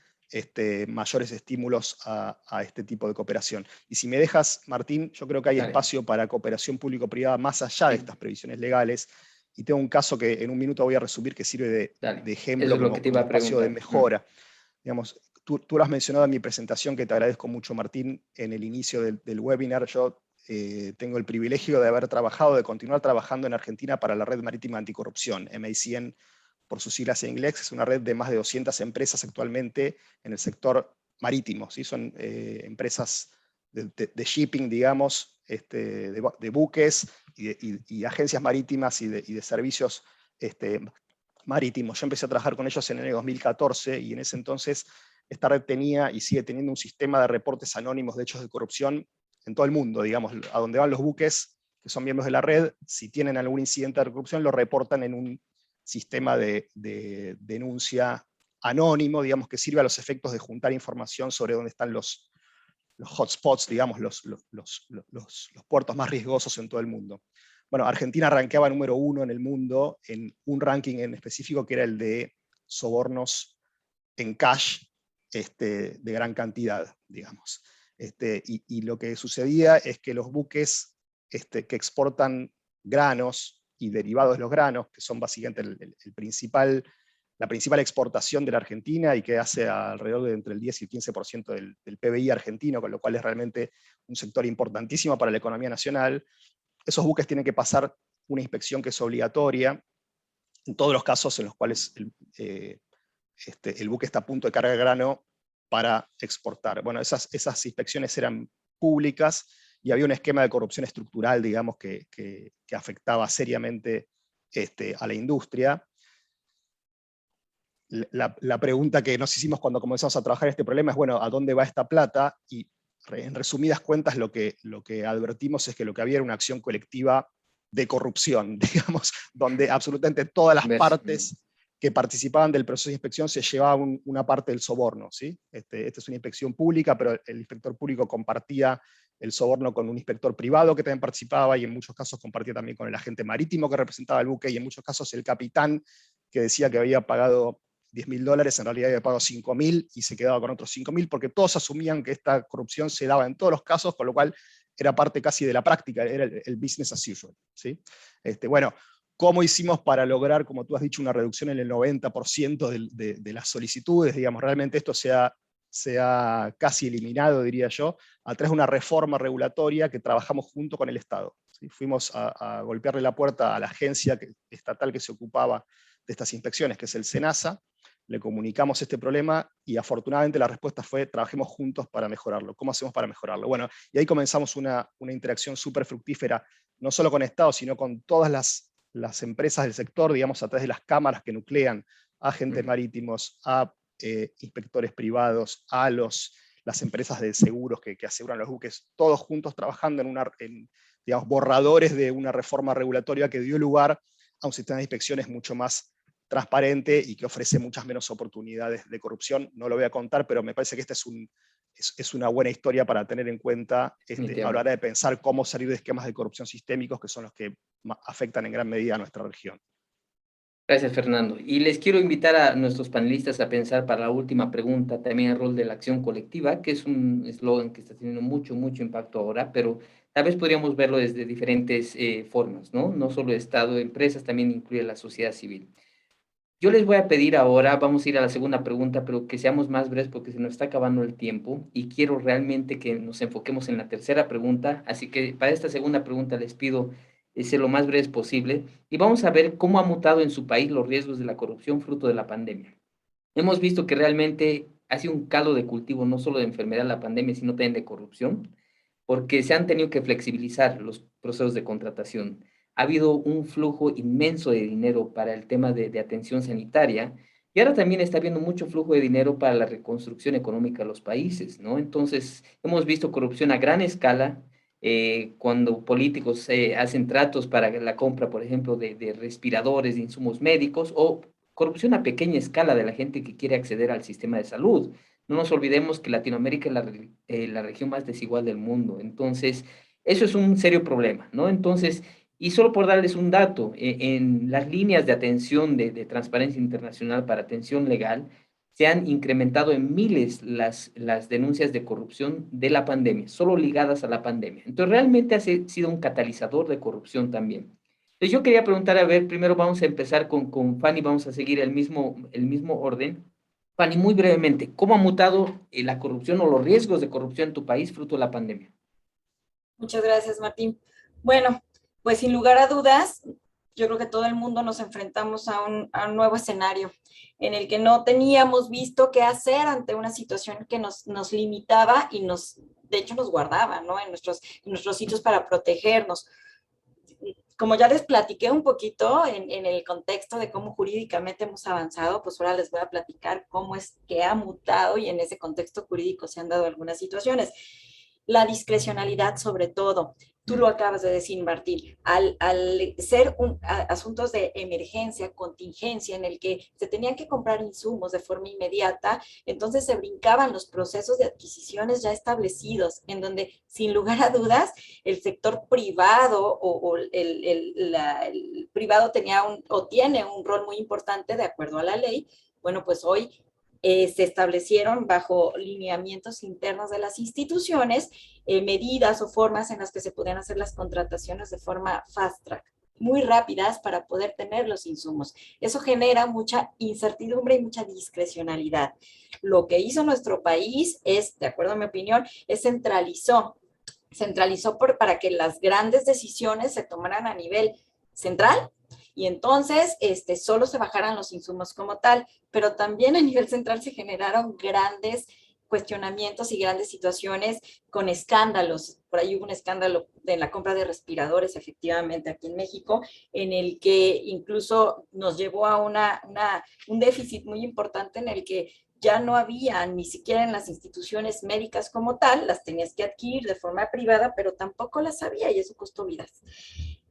Speaker 5: mayores estímulos a este tipo de cooperación. Y si me dejas, Martín, yo creo que hay espacio para cooperación público-privada más allá de estas previsiones legales, y tengo un caso que en un minuto voy a resumir que sirve de ejemplo como espacio de mejora. Digamos, tú lo has mencionado en mi presentación, que te agradezco mucho, Martín, en el inicio del webinar. Yo tengo el privilegio de continuar trabajando en Argentina para la Red Marítima Anticorrupción, MACN por sus siglas en inglés. Es una red de más de 200 empresas actualmente en el sector marítimo, ¿sí? Son empresas de shipping, digamos, de buques y agencias marítimas y de servicios marítimos. Yo empecé a trabajar con ellos en el año 2014, y en ese entonces esta red tenía y sigue teniendo un sistema de reportes anónimos de hechos de corrupción en todo el mundo. Digamos, a donde van los buques que son miembros de la red, si tienen algún incidente de corrupción, lo reportan en un sistema de denuncia anónimo, digamos, que sirve a los efectos de juntar información sobre dónde están los hotspots, digamos, los puertos más riesgosos en todo el mundo. Bueno, Argentina rankeaba número 1 en el mundo en un ranking en específico que era el de sobornos en cash de gran cantidad, digamos. Y lo que sucedía es que los buques que exportan granos y derivados de los granos, que son básicamente la principal exportación de la Argentina, y que hace alrededor de entre el 10 y el 15% del PBI argentino, con lo cual es realmente un sector importantísimo para la economía nacional. Esos buques tienen que pasar una inspección que es obligatoria en todos los casos en los cuales el buque está a punto de cargar grano para exportar. Bueno, esas inspecciones eran públicas, y había un esquema de corrupción estructural, digamos, que afectaba seriamente a la industria. La pregunta que nos hicimos cuando comenzamos a trabajar este problema es, bueno, ¿a dónde va esta plata? Y en resumidas cuentas, lo que advertimos es que lo que había era una acción colectiva de corrupción, digamos, donde absolutamente todas las partes que participaban del proceso de inspección se llevaban una parte del soborno, ¿sí? Esta es una inspección pública, pero el inspector público compartía el soborno con un inspector privado que también participaba, y en muchos casos compartía también con el agente marítimo que representaba el buque, y en muchos casos el capitán que decía que había pagado $10.000, en realidad había pagado 5.000 y se quedaba con otros 5.000, porque todos asumían que esta corrupción se daba en todos los casos, con lo cual era parte casi de la práctica, era el business as usual, ¿sí? Bueno, ¿cómo hicimos para lograr, como tú has dicho, una reducción en el 90% de las solicitudes? Digamos, realmente esto se ha casi eliminado, diría yo, a través de una reforma regulatoria que trabajamos junto con el Estado, ¿sí? Fuimos a golpearle la puerta a la agencia estatal que se ocupaba de estas inspecciones, que es el SENASA, le comunicamos este problema y afortunadamente la respuesta fue: trabajemos juntos para mejorarlo. ¿Cómo hacemos para mejorarlo? Bueno, y ahí comenzamos una interacción súper fructífera, no solo con Estado, sino con todas las empresas del sector, digamos, a través de las cámaras que nuclean a agentes marítimos, a inspectores privados, a las empresas de seguros que aseguran los buques, todos juntos trabajando en digamos, borradores de una reforma regulatoria que dio lugar a un sistema de inspecciones mucho más transparente y que ofrece muchas menos oportunidades de corrupción. No lo voy a contar, pero me parece que esta es una buena historia para tener en cuenta a la hora de pensar cómo salir de esquemas de corrupción sistémicos que son los que afectan en gran medida a nuestra región.
Speaker 1: Gracias, Fernando. Y les quiero invitar a nuestros panelistas a pensar para la última pregunta también el rol de la acción colectiva, que es un eslogan que está teniendo mucho impacto ahora, pero tal vez podríamos verlo desde diferentes formas, ¿no? No solo Estado, empresas, también incluye la sociedad civil. Yo les voy a pedir ahora, vamos a ir a la segunda pregunta, pero que seamos más breves porque se nos está acabando el tiempo y quiero realmente que nos enfoquemos en la tercera pregunta. Así que para esta segunda pregunta les pido ser lo más breves posible y vamos a ver cómo ha mutado en su país los riesgos de la corrupción fruto de la pandemia. Hemos visto que realmente ha sido un caldo de cultivo no solo de enfermedad la pandemia, sino también de corrupción, porque se han tenido que flexibilizar los procesos de contratación. Ha habido un flujo inmenso de dinero para el tema de atención sanitaria y ahora también está habiendo mucho flujo de dinero para la reconstrucción económica de los países, ¿no? Entonces, hemos visto corrupción a gran escala cuando políticos hacen tratos para la compra, por ejemplo, de respiradores, de insumos médicos, o corrupción a pequeña escala de la gente que quiere acceder al sistema de salud. No nos olvidemos que Latinoamérica es la región más desigual del mundo. Entonces, eso es un serio problema, ¿no? Entonces, y solo por darles un dato, en las líneas de atención de Transparencia Internacional para atención legal, se han incrementado en miles las denuncias de corrupción de la pandemia, solo ligadas a la pandemia. Entonces, realmente ha sido un catalizador de corrupción también. Entonces, yo quería preguntar, a ver, primero vamos a empezar con Fanny, vamos a seguir el mismo orden. Fanny, muy brevemente, ¿cómo ha mutado la corrupción o los riesgos de corrupción en tu país fruto de la pandemia?
Speaker 3: Muchas gracias, Martín. Bueno, pues sin lugar a dudas, yo creo que todo el mundo nos enfrentamos a un nuevo escenario en el que no teníamos visto qué hacer ante una situación que nos limitaba y de hecho nos guardaba, ¿no? En nuestros sitios para protegernos. Como ya les platiqué un poquito en el contexto de cómo jurídicamente hemos avanzado, pues ahora les voy a platicar cómo es que ha mutado y en ese contexto jurídico se han dado algunas situaciones. La discrecionalidad sobre todo. Tú lo acabas de decir, Martín, al ser asuntos de emergencia, contingencia, en el que se tenían que comprar insumos de forma inmediata, entonces se brincaban los procesos de adquisiciones ya establecidos, en donde, sin lugar a dudas, el sector privado o el privado tenía tiene un rol muy importante de acuerdo a la ley. Bueno, pues hoy se establecieron bajo lineamientos internos de las instituciones medidas o formas en las que se podían hacer las contrataciones de forma fast track, muy rápidas para poder tener los insumos. Eso genera mucha incertidumbre y mucha discrecionalidad. Lo que hizo nuestro país es, de acuerdo a mi opinión, centralizó para que las grandes decisiones se tomaran a nivel central y entonces solo se bajaran los insumos como tal, pero también a nivel central se generaron grandes cuestionamientos y grandes situaciones con escándalos. Por ahí hubo un escándalo de la compra de respiradores, efectivamente, aquí en México, en el que incluso nos llevó a un déficit muy importante en el que ya no había ni siquiera en las instituciones médicas como tal, las tenías que adquirir de forma privada, pero tampoco las había y eso costó vidas.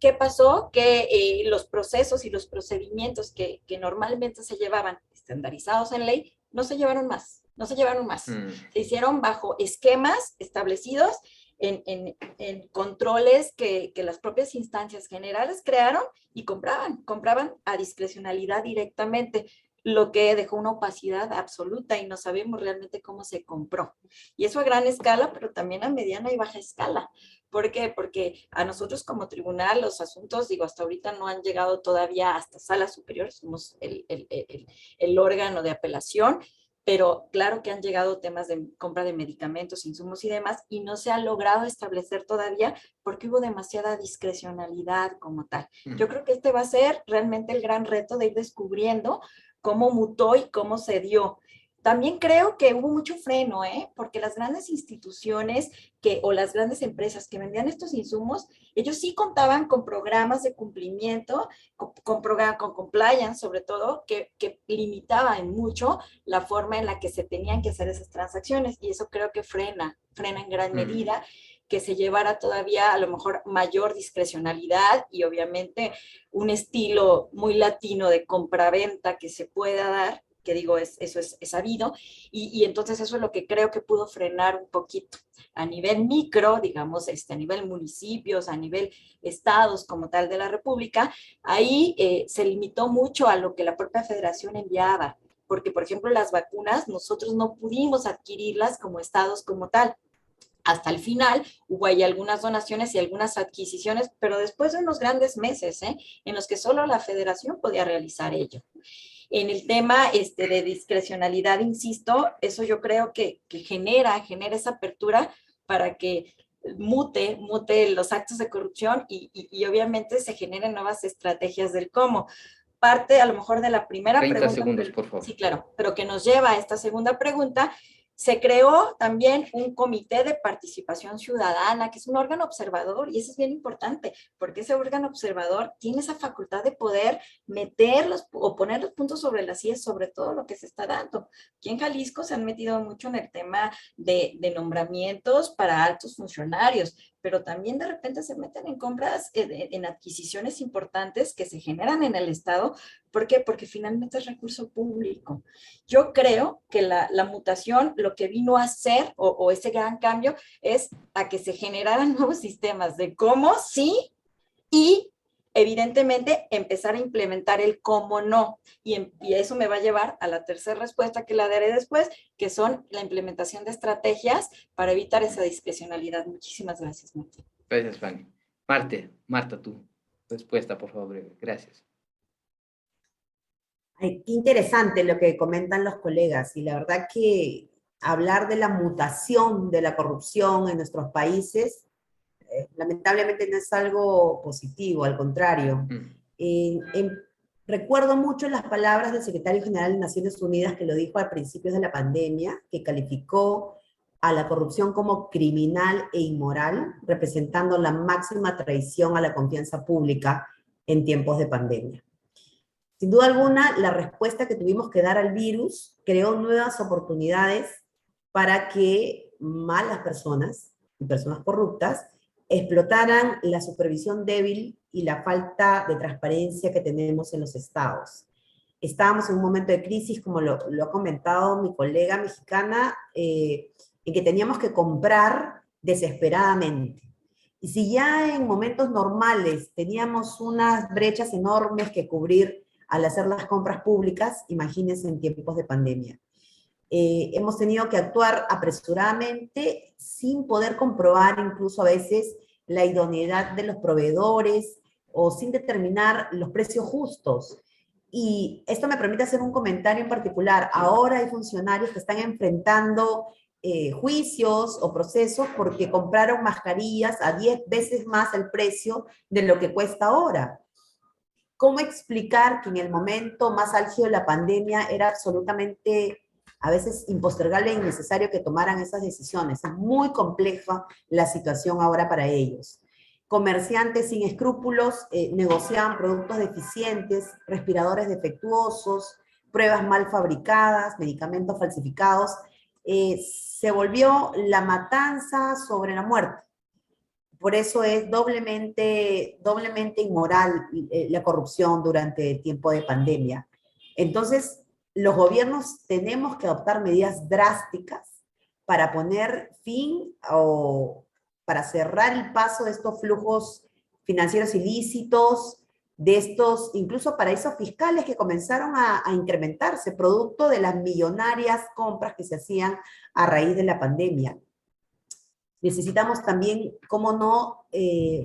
Speaker 3: ¿Qué pasó? Que los procesos y los procedimientos que normalmente se llevaban estandarizados en ley, no se llevaron más, no se llevaron más. Se hicieron bajo esquemas establecidos en controles que las propias instancias generales crearon y compraban a discrecionalidad directamente, lo que dejó una opacidad absoluta y no sabemos realmente cómo se compró. Y eso a gran escala, pero también a mediana y baja escala. ¿Por qué? Porque a nosotros como tribunal los asuntos, digo, hasta ahorita no han llegado todavía hasta sala superior, somos el órgano de apelación, pero claro que han llegado temas de compra de medicamentos, insumos y demás, y no se ha logrado establecer todavía porque hubo demasiada discrecionalidad como tal. Yo creo que este va a ser realmente el gran reto de ir descubriendo cómo mutó y cómo se dio. También creo que hubo mucho freno, porque las grandes instituciones o las grandes empresas que vendían estos insumos, ellos sí contaban con programas de cumplimiento, con compliance sobre todo, que limitaban mucho la forma en la que se tenían que hacer esas transacciones, y eso creo que frena en gran medida que se llevara todavía a lo mejor mayor discrecionalidad y obviamente un estilo muy latino de compraventa que se pueda dar, que digo, eso es sabido, y entonces eso es lo que creo que pudo frenar un poquito a nivel micro, digamos, a nivel municipios, a nivel estados como tal de la República. Ahí se limitó mucho a lo que la propia federación enviaba, porque por ejemplo las vacunas nosotros no pudimos adquirirlas como estados como tal. Hasta el final hubo ahí algunas donaciones y algunas adquisiciones, pero después de unos grandes meses, en los que solo la federación podía realizar ello. En el tema de discrecionalidad, insisto, eso yo creo que genera esa apertura para que mute los actos de corrupción y obviamente se generen nuevas estrategias del cómo. Parte a lo mejor de la primera
Speaker 1: 30
Speaker 3: pregunta.
Speaker 1: segundos, por favor.
Speaker 3: Sí, claro, pero que nos lleva a esta segunda pregunta. Se creó también un comité de participación ciudadana, que es un órgano observador, y eso es bien importante, porque ese órgano observador tiene esa facultad de poder meterlos o poner los puntos sobre las IES sobre todo lo que se está dando. Aquí en Jalisco se han metido mucho en el tema de nombramientos para altos funcionarios, pero también de repente se meten en compras, en adquisiciones importantes que se generan en el Estado. ¿Por qué? Porque finalmente es recurso público. Yo creo que la mutación, lo que vino a hacer, o ese gran cambio, es a que se generaran nuevos sistemas de cómo sí y evidentemente empezar a implementar el cómo no. Y eso me va a llevar a la tercera respuesta que la daré después, que son la implementación de estrategias para evitar esa discrecionalidad. Muchísimas gracias, Marta.
Speaker 1: Gracias, Fanny. Marta, tu respuesta, por favor, breve. Gracias.
Speaker 4: Ay, qué interesante lo que comentan los colegas, y la verdad que hablar de la mutación de la corrupción en nuestros países lamentablemente no es algo positivo, al contrario. Recuerdo mucho las palabras del secretario general de Naciones Unidas, que lo dijo a principios de la pandemia, que calificó a la corrupción como criminal e inmoral, representando la máxima traición a la confianza pública en tiempos de pandemia. Sin duda alguna, la respuesta que tuvimos que dar al virus creó nuevas oportunidades para que malas personas y personas corruptas explotaran la supervisión débil y la falta de transparencia que tenemos en los estados. Estábamos en un momento de crisis, como lo ha comentado mi colega mexicana, en que teníamos que comprar desesperadamente. Y si ya en momentos normales teníamos unas brechas enormes que cubrir al hacer las compras públicas, imagínense en tiempos de pandemia. Hemos tenido que actuar apresuradamente sin poder comprobar incluso a veces la idoneidad de los proveedores o sin determinar los precios justos. Y esto me permite hacer un comentario en particular. Ahora hay funcionarios que están enfrentando juicios o procesos porque compraron mascarillas a 10 veces más el precio de lo que cuesta ahora. ¿Cómo explicar que en el momento más álgido de la pandemia era absolutamente a veces impostergable e innecesario que tomaran esas decisiones? Es muy compleja la situación ahora para ellos. Comerciantes sin escrúpulos negociaban productos deficientes, respiradores defectuosos, pruebas mal fabricadas, medicamentos falsificados, se volvió la matanza sobre la muerte. Por eso es doblemente inmoral la corrupción durante el tiempo de pandemia. Entonces, los gobiernos tenemos que adoptar medidas drásticas para poner fin o para cerrar el paso de estos flujos financieros ilícitos, de estos incluso paraísos fiscales que comenzaron a incrementarse, producto de las millonarias compras que se hacían a raíz de la pandemia. Necesitamos también, cómo no,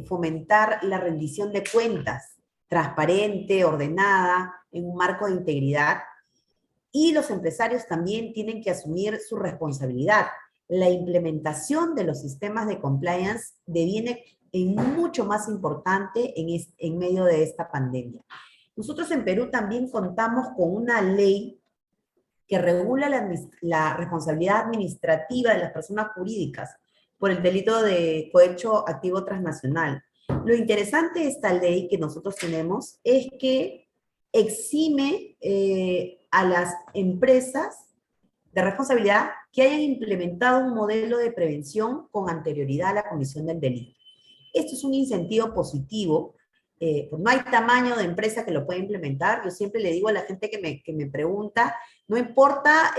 Speaker 4: fomentar la rendición de cuentas, transparente, ordenada, en un marco de integridad. Y los empresarios también tienen que asumir su responsabilidad. La implementación de los sistemas de compliance deviene mucho más importante en medio de esta pandemia. Nosotros en Perú también contamos con una ley que regula la responsabilidad administrativa de las personas jurídicas por el delito de cohecho activo transnacional. Lo interesante de esta ley que nosotros tenemos es que exime a las empresas de responsabilidad que hayan implementado un modelo de prevención con anterioridad a la comisión del delito. Esto es un incentivo positivo. Pues no hay tamaño de empresa que lo pueda implementar. Yo siempre le digo a la gente que me pregunta, no importa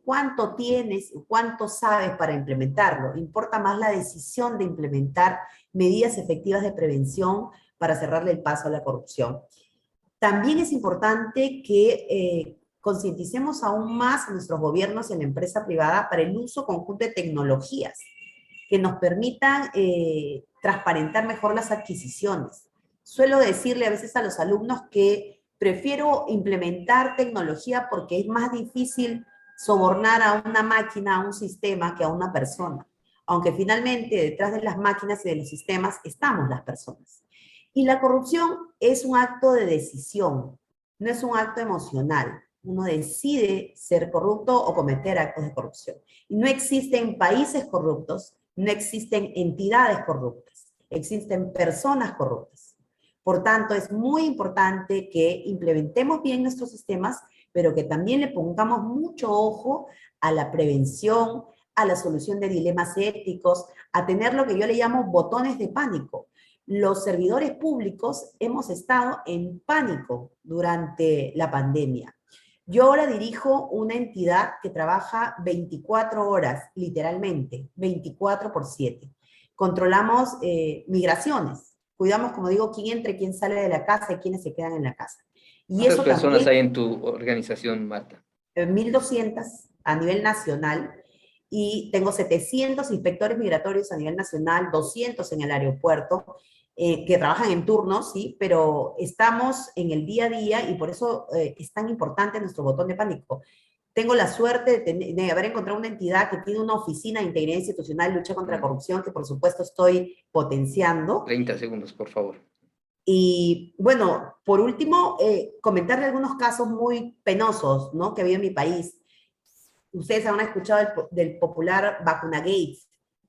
Speaker 4: cuánto tienes, cuánto sabes para implementarlo, importa más la decisión de implementar medidas efectivas de prevención para cerrarle el paso a la corrupción. También es importante que concienticemos aún más a nuestros gobiernos y a la empresa privada para el uso conjunto de tecnologías que nos permitan transparentar mejor las adquisiciones. Suelo decirle a veces a los alumnos que prefiero implementar tecnología porque es más difícil sobornar a una máquina, a un sistema, que a una persona. Aunque finalmente detrás de las máquinas y de los sistemas estamos las personas. Y la corrupción es un acto de decisión, no es un acto emocional. Uno decide ser corrupto o cometer actos de corrupción. Y no existen países corruptos, no existen entidades corruptas, existen personas corruptas. Por tanto, es muy importante que implementemos bien nuestros sistemas, pero que también le pongamos mucho ojo a la prevención, a la solución de dilemas éticos, a tener lo que yo le llamo botones de pánico. Los servidores públicos hemos estado en pánico durante la pandemia. Yo ahora dirijo una entidad que trabaja 24 horas, literalmente, 24/7. Controlamos migraciones. Cuidamos, como digo, quién entra y quién sale de la casa y quiénes se quedan en la casa. Y
Speaker 1: ¿Cuántas
Speaker 4: eso
Speaker 1: personas
Speaker 4: también,
Speaker 1: hay en tu organización, Marta?
Speaker 4: 1.200 a nivel nacional, y tengo 700 inspectores migratorios a nivel nacional, 200 en el aeropuerto, que trabajan en turnos, sí, pero estamos en el día a día y por eso es tan importante nuestro botón de pánico. Tengo la suerte de haber encontrado una entidad que tiene una oficina de integridad institucional y lucha contra la corrupción, que por supuesto estoy potenciando.
Speaker 1: 30 segundos, por favor.
Speaker 4: Y bueno, por último, comentarle algunos casos muy penosos, ¿no?, que había en mi país. Ustedes habrán escuchado del popular Vacunagate,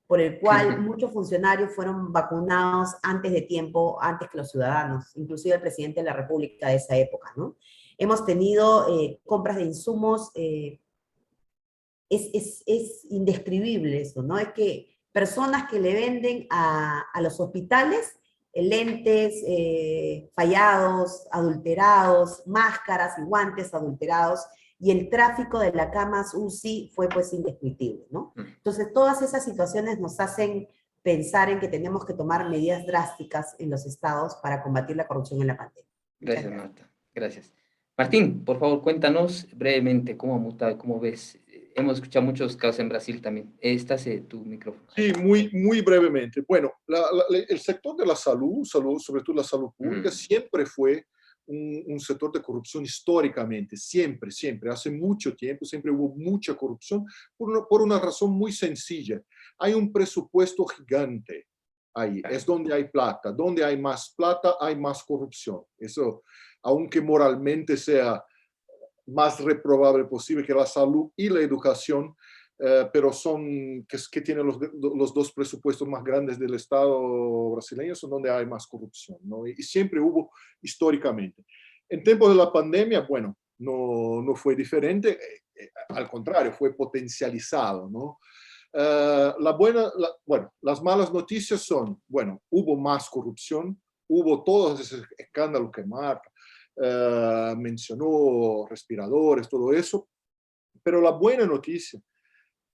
Speaker 4: por el cual muchos funcionarios fueron vacunados antes de tiempo, antes que los ciudadanos, inclusive el presidente de la República de esa época, ¿no? Hemos tenido compras de insumos, es indescribible eso, ¿no? Es que personas que le venden a los hospitales lentes fallados, adulterados, máscaras y guantes adulterados, y el tráfico de las camas UCI fue pues indescriptible, ¿no? Entonces todas esas situaciones nos hacen pensar en que tenemos que tomar medidas drásticas en los estados para combatir la corrupción en la pandemia.
Speaker 1: Gracias, Marta. Gracias. Martín, por favor, cuéntanos brevemente cómo ha mutado, cómo ves. Hemos escuchado muchos casos en Brasil también. Estás tu micrófono.
Speaker 2: Sí, muy brevemente. Bueno, el sector de la salud, sobre todo la salud pública, siempre fue un sector de corrupción históricamente, siempre, hace mucho tiempo, siempre hubo mucha corrupción por una razón muy sencilla. Hay un presupuesto gigante ahí, es donde hay plata, donde hay más plata, hay más corrupción. Eso, aunque moralmente sea más reprobable posible que la salud y la educación, pero son que tienen los dos presupuestos más grandes del Estado brasileño, son donde hay más corrupción, ¿no? Y siempre hubo históricamente. En tiempos de la pandemia, bueno, no fue diferente, al contrario, fue potencializado, ¿no? Bueno, las malas noticias son, bueno, hubo más corrupción, hubo todos esos escándalos que Marta mencionó, respiradores, todo eso, pero la buena noticia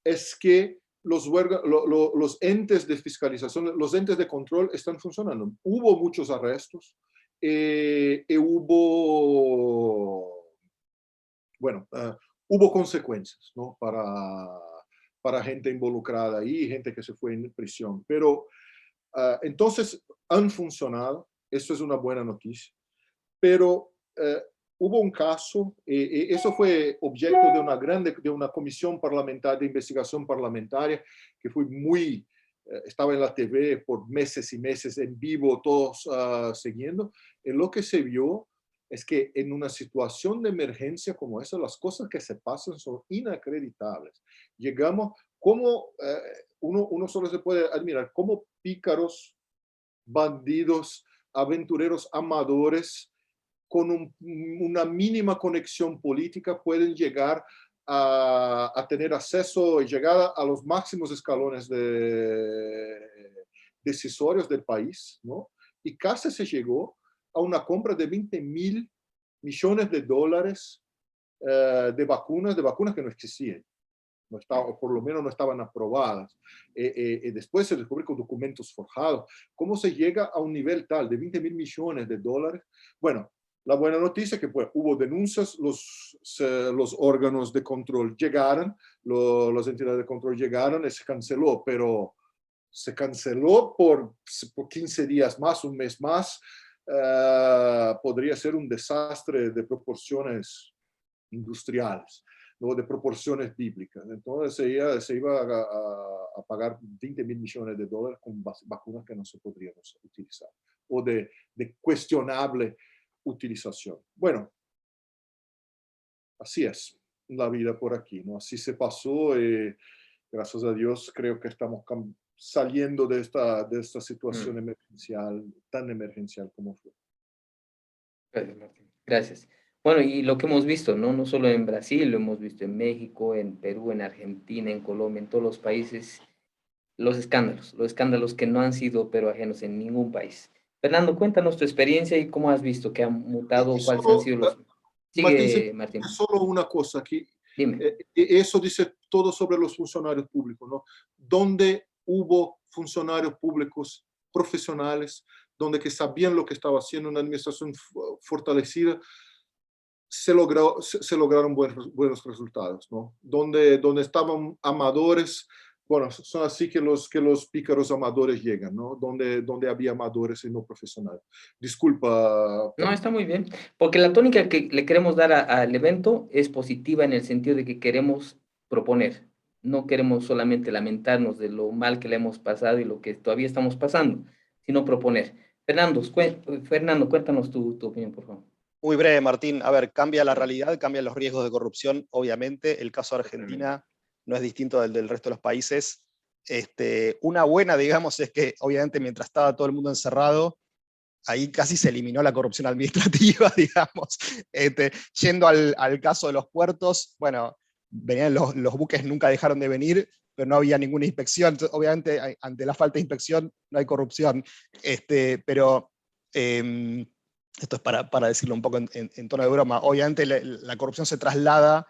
Speaker 2: es que los entes de fiscalización, los entes de control están funcionando. Hubo muchos arrestos, bueno, hubo consecuencias, ¿no? Para gente involucrada ahí, gente que se fue en prisión. Pero entonces han funcionado, eso es una buena noticia. Pero hubo un caso, eso fue objeto de una comisión parlamentaria, de investigación parlamentaria, que fue muy, estaba en la TV por meses y meses en vivo, todos siguiendo. En lo que se vio es que en una situación de emergencia como esa, las cosas que se pasan son inacreditables. Llegamos, como uno solo se puede admirar, cómo pícaros, bandidos, aventureros, amadores, con una mínima conexión política pueden llegar a tener acceso y llegada a los máximos escalones decisorios del país, ¿no? Y casi se llegó a una compra de 20.000 millones de dólares de vacunas que no existían. No estaba, o por lo menos no estaban aprobadas. Después se descubrió con documentos forjados. ¿Cómo se llega a un nivel tal de 20.000 millones de dólares? Bueno, la buena noticia es que pues, hubo denuncias, los órganos de control llegaron, las entidades de control llegaron y se canceló, pero se canceló por 15 días más, un mes más. Podría ser un desastre de proporciones industriales, ¿no? De proporciones bíblicas. Entonces se iba a pagar 20.000 millones de dólares con vacunas que no se podrían utilizar o de cuestionable utilización. Bueno, así es la vida por aquí, ¿no? Así se pasó. Gracias a Dios creo que estamos saliendo de esta situación emergencial, tan emergencial como fue.
Speaker 1: Gracias, Martín. Gracias. Bueno, y lo que hemos visto, ¿no? No solo en Brasil, lo hemos visto en México, en Perú, en Argentina, en Colombia, en todos los países, los escándalos que no han sido pero ajenos en ningún país. Fernando, cuéntanos tu experiencia y cómo has visto que han mutado, cuáles han sido los...
Speaker 2: Martín,
Speaker 1: Sigue, Martín.
Speaker 2: solo una cosa aquí.
Speaker 1: Dime.
Speaker 2: Eso dice todo sobre los funcionarios públicos, ¿no? Donde hubo funcionarios públicos profesionales, donde que sabían lo que estaba haciendo, una administración fortalecida, se lograron buenos resultados, ¿no? Donde estaban amadores, bueno, son así que los pícaros amadores llegan, ¿no? Donde había amadores y no profesionales. Disculpa.
Speaker 1: No, está muy bien, porque la tónica que le queremos dar al evento es positiva en el sentido de que queremos proponer, no queremos solamente lamentarnos de lo mal que le hemos pasado y lo que todavía estamos pasando, sino proponer. Fernando, cuéntanos tu opinión, por favor.
Speaker 5: Muy breve, Martín. A ver, cambia la realidad, cambian los riesgos de corrupción, obviamente. El caso de Argentina no es distinto del resto de los países. Una buena, digamos, es que obviamente mientras estaba todo el mundo encerrado, ahí casi se eliminó la corrupción administrativa, digamos. Yendo al caso de los puertos, bueno, venían los buques, nunca dejaron de venir, pero no había ninguna inspección. Entonces, obviamente, ante la falta de inspección no hay corrupción. Pero esto es para decirlo un poco en tono de broma. Obviamente la corrupción se traslada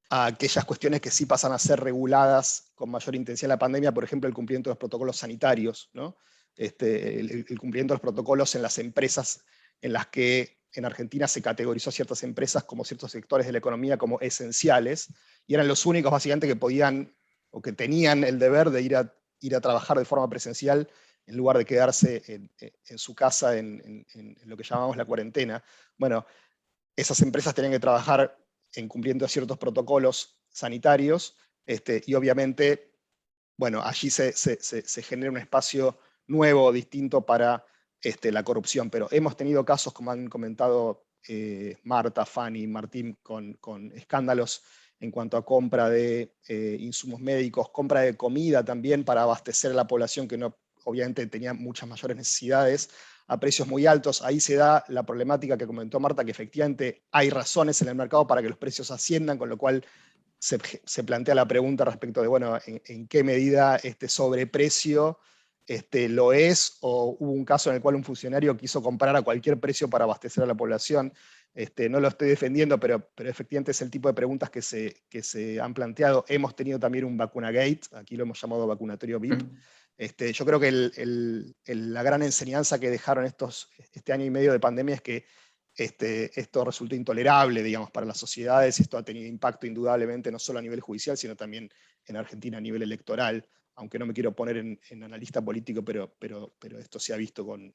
Speaker 5: a aquellas cuestiones que sí pasan a ser reguladas con mayor intensidad en la pandemia, por ejemplo, el cumplimiento de los protocolos sanitarios, ¿no? El cumplimiento de los protocolos en las empresas en las que en Argentina se categorizó ciertas empresas como ciertos sectores de la economía como esenciales, y eran los únicos básicamente que podían o que tenían el deber de ir a trabajar de forma presencial en lugar de quedarse en su casa en lo que llamamos la cuarentena. Bueno, esas empresas tenían que trabajar en cumpliendo ciertos protocolos sanitarios, y obviamente, bueno, allí se genera un espacio nuevo, distinto para la corrupción, pero hemos tenido casos, como han comentado Marta, Fanny, Martín, con escándalos en cuanto a compra de insumos médicos, compra de comida también para abastecer a la población que no, obviamente tenía muchas mayores necesidades, a precios muy altos. Ahí se da la problemática que comentó Marta, que efectivamente hay razones en el mercado para que los precios asciendan, con lo cual se plantea la pregunta respecto de, bueno, en qué medida este sobreprecio lo es, o hubo un caso en el cual un funcionario quiso comprar a cualquier precio para abastecer a la población. No lo estoy defendiendo, pero efectivamente es el tipo de preguntas que se han planteado. Hemos tenido también un vacunagate, aquí lo hemos llamado vacunatorio VIP. Yo creo que la gran enseñanza que dejaron este año y medio de pandemia es que esto resultó intolerable, digamos, para las sociedades, y esto ha tenido impacto indudablemente no solo a nivel judicial, sino también en Argentina a nivel electoral, aunque no me quiero poner en analista político, pero esto se ha visto con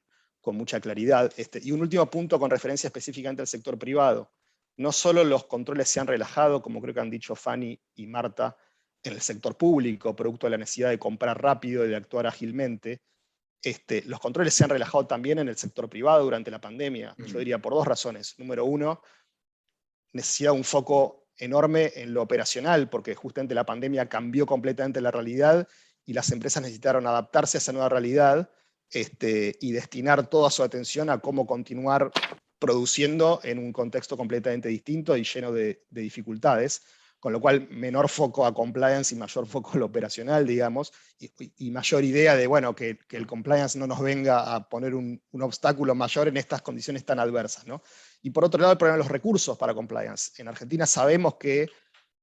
Speaker 5: mucha claridad. Y un último punto con referencia específicamente al sector privado. No solo los controles se han relajado, como creo que han dicho Fanny y Marta, en el sector público, producto de la necesidad de comprar rápido y de actuar ágilmente, los controles se han relajado también en el sector privado durante la pandemia. Yo diría por dos razones. Número uno, necesidad de un foco enorme en lo operacional, porque justamente la pandemia cambió completamente la realidad y las empresas necesitaron adaptarse a esa nueva realidad y destinar toda su atención a cómo continuar produciendo en un contexto completamente distinto y lleno de dificultades, con lo cual menor foco a compliance y mayor foco a lo operacional, digamos, y mayor idea de, bueno, que el compliance no nos venga a poner un obstáculo mayor en estas condiciones tan adversas, ¿no? Y por otro lado, el problema de los recursos para compliance. En Argentina sabemos que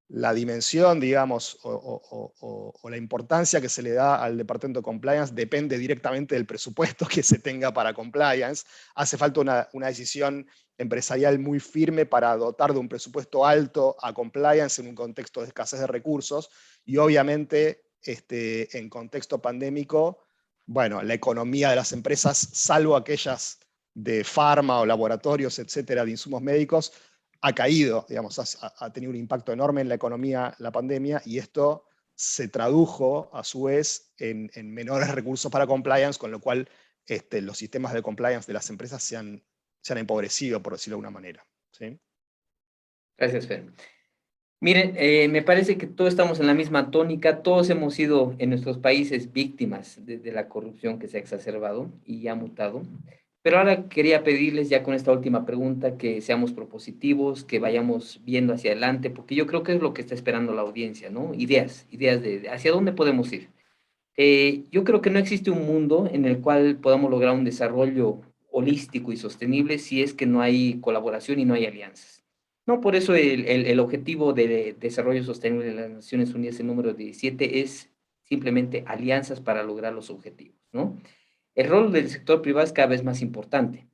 Speaker 5: la dimensión, digamos, o la importancia que se le da al departamento de compliance depende directamente del presupuesto que se tenga para compliance. Hace falta una decisión empresarial muy firme para dotar de un presupuesto alto a compliance en un contexto de escasez de recursos, y obviamente en contexto pandémico, bueno, la economía de las empresas, salvo aquellas de farma o laboratorios, etcétera, de insumos médicos, ha caído, digamos, ha tenido un impacto enorme en la economía la pandemia, y esto se tradujo a su vez en menores recursos para compliance, con lo cual los sistemas de compliance de las empresas se han empobrecido, por decirlo de alguna manera. ¿Sí?
Speaker 1: Gracias, Fer. Miren, me parece que todos estamos en la misma tónica, todos hemos sido en nuestros países víctimas de la corrupción que se ha exacerbado y ha mutado. Pero ahora quería pedirles ya con esta última pregunta que seamos propositivos, que vayamos viendo hacia adelante, porque yo creo que es lo que está esperando la audiencia, ¿no? Ideas de hacia dónde podemos ir. Yo creo que no existe un mundo en el cual podamos lograr un desarrollo holístico y sostenible si es que no hay colaboración y no hay alianzas. No, por eso el objetivo de desarrollo sostenible de las Naciones Unidas, el número 17, es simplemente alianzas para lograr los objetivos, ¿no? El rol del sector privado es cada vez más importante,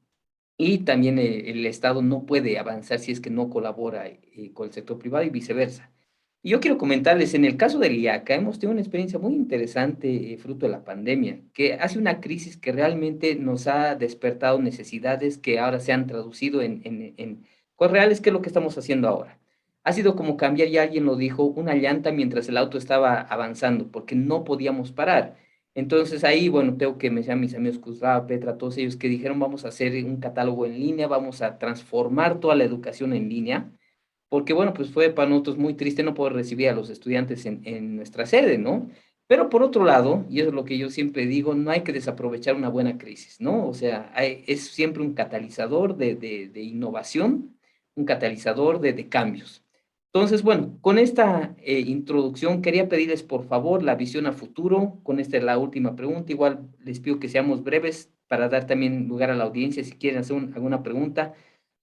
Speaker 1: y también el Estado no puede avanzar si es que no colabora con el sector privado y viceversa. Y yo quiero comentarles, en el caso del IACA, hemos tenido una experiencia muy interesante fruto de la pandemia, que hace una crisis que realmente nos ha despertado necesidades que ahora se han traducido en cosas reales, que es lo que estamos haciendo ahora. Ha sido como cambiar, ya alguien lo dijo, una llanta mientras el auto estaba avanzando, porque no podíamos parar. Entonces ahí, bueno, tengo que mencionar a mis amigos Kuzrava, Petra, todos ellos que dijeron, vamos a hacer un catálogo en línea, vamos a transformar toda la educación en línea, porque bueno, pues fue para nosotros muy triste no poder recibir a los estudiantes en nuestra sede, ¿no? Pero por otro lado, y eso es lo que yo siempre digo, no hay que desaprovechar una buena crisis, ¿no? O sea, es siempre un catalizador de innovación, un catalizador de cambios. Entonces, bueno, con esta introducción quería pedirles por favor la visión a futuro. Con esta es la última pregunta. Igual les pido que seamos breves para dar también lugar a la audiencia si quieren hacer alguna pregunta.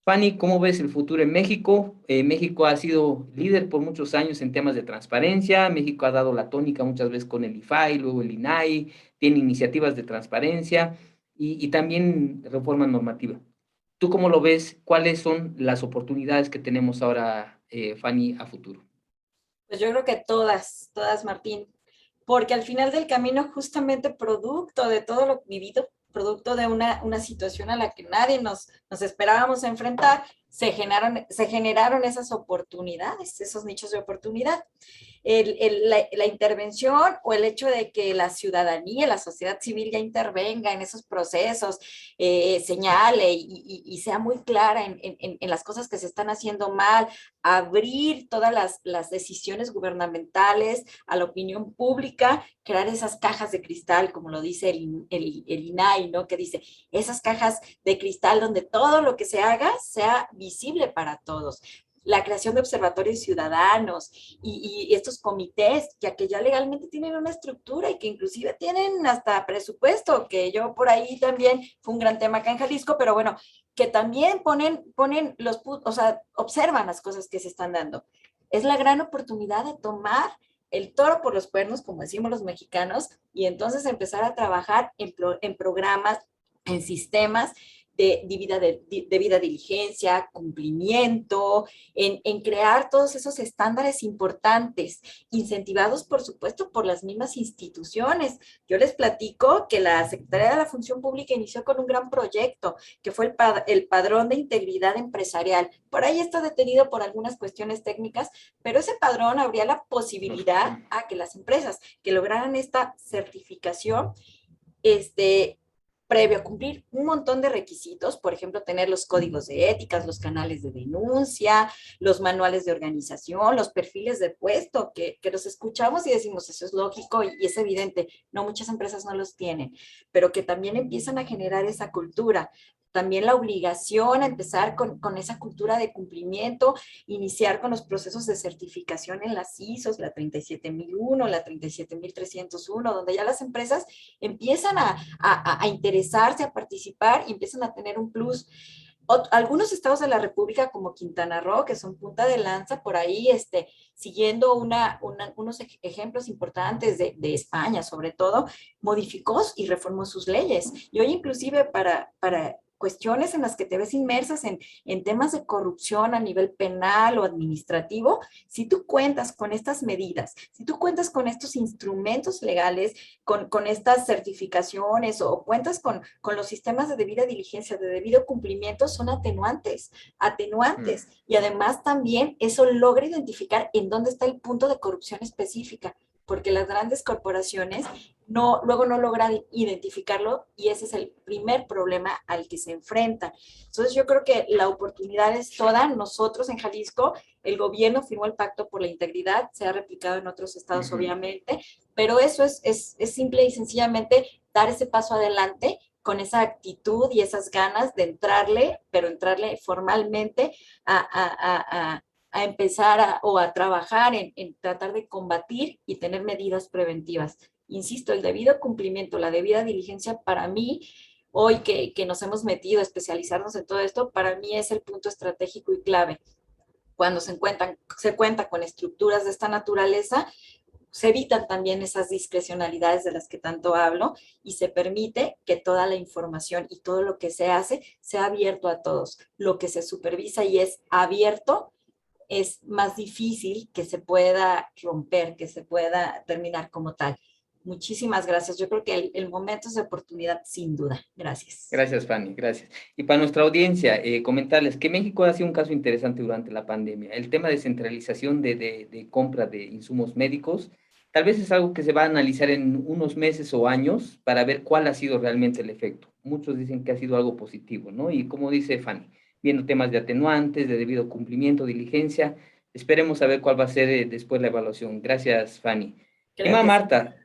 Speaker 1: Fanny, ¿cómo ves el futuro en México? México ha sido líder por muchos años en temas de transparencia. México ha dado la tónica muchas veces con el IFAI, luego el INAI, tiene iniciativas de transparencia y también reforma normativa. ¿Tú cómo lo ves? ¿Cuáles son las oportunidades que tenemos ahora, Fanny, a futuro?
Speaker 3: Pues yo creo que todas, Martín, porque al final del camino, justamente producto de todo lo vivido, producto de una situación a la que nadie nos esperábamos enfrentar, se generaron esas oportunidades, esos nichos de oportunidad. La intervención o el hecho de que la ciudadanía, la sociedad civil ya intervenga en esos procesos, señale y sea muy clara en las cosas que se están haciendo mal, abrir todas las decisiones gubernamentales a la opinión pública, crear esas cajas de cristal, como lo dice el INAI, ¿no? Que dice, esas cajas de cristal donde todo lo que se haga sea visible para todos. La creación de observatorios ciudadanos y estos comités, ya que ya legalmente tienen una estructura y que inclusive tienen hasta presupuesto, que yo por ahí también fue un gran tema acá en Jalisco, pero bueno, que también ponen o sea, observan las cosas que se están dando. Es la gran oportunidad de tomar el toro por los cuernos, como decimos los mexicanos, y entonces empezar a trabajar en programas, en sistemas debida diligencia, cumplimiento, en crear todos esos estándares importantes, incentivados, por supuesto, por las mismas instituciones. Yo les platico que la Secretaría de la Función Pública inició con un gran proyecto, que fue el Padrón de Integridad Empresarial. Por ahí está detenido por algunas cuestiones técnicas, pero ese padrón abría la posibilidad a que las empresas que lograran esta certificación, previo a cumplir un montón de requisitos, por ejemplo, tener los códigos de éticas, los canales de denuncia, los manuales de organización, los perfiles de puesto, que los escuchamos y decimos, eso es lógico y es evidente, no, muchas empresas no los tienen, pero que también empiezan a generar esa cultura. También la obligación a empezar con esa cultura de cumplimiento, iniciar con los procesos de certificación en las ISOs, la 37001, la 37301, donde ya las empresas empiezan a interesarse, a participar y empiezan a tener un plus. Algunos estados de la República, como Quintana Roo, que son punta de lanza por ahí, siguiendo unos ejemplos importantes de España, sobre todo, modificó y reformó sus leyes. Y hoy inclusive para cuestiones en las que te ves inmersas en temas de corrupción a nivel penal o administrativo, si tú cuentas con estas medidas, si tú cuentas con estos instrumentos legales, con estas certificaciones o cuentas con los sistemas de debida diligencia, de debido cumplimiento, son atenuantes. Y además también eso logra identificar en dónde está el punto de corrupción específica, porque las grandes corporaciones luego no logran identificarlo y ese es el primer problema al que se enfrentan. Entonces yo creo que la oportunidad es toda. Nosotros en Jalisco, el gobierno firmó el Pacto por la Integridad, se ha replicado en otros estados obviamente, pero eso es simple y sencillamente dar ese paso adelante con esa actitud y esas ganas de entrarle, pero entrarle formalmente a empezar a trabajar en tratar de combatir y tener medidas preventivas. Insisto, el debido cumplimiento, la debida diligencia, para mí, hoy que nos hemos metido a especializarnos en todo esto, para mí es el punto estratégico y clave. Cuando se cuenta con estructuras de esta naturaleza, se evitan también esas discrecionalidades de las que tanto hablo y se permite que toda la información y todo lo que se hace sea abierto a todos. Lo que se supervisa y es abierto es más difícil que se pueda romper, que se pueda terminar como tal. Muchísimas gracias. Yo creo que el momento es de oportunidad, sin duda. Gracias.
Speaker 1: Gracias, Fanny, gracias. Y para nuestra audiencia, comentarles que México ha sido un caso interesante durante la pandemia. El tema de centralización de compra de insumos médicos, tal vez es algo que se va a analizar en unos meses o años para ver cuál ha sido realmente el efecto. Muchos dicen que ha sido algo positivo, ¿no? Y como dice Fanny, viendo temas de atenuantes, de debido cumplimiento, diligencia, esperemos a ver cuál va a ser después la evaluación. Gracias, Fanny.
Speaker 3: Gracias.
Speaker 1: Marta,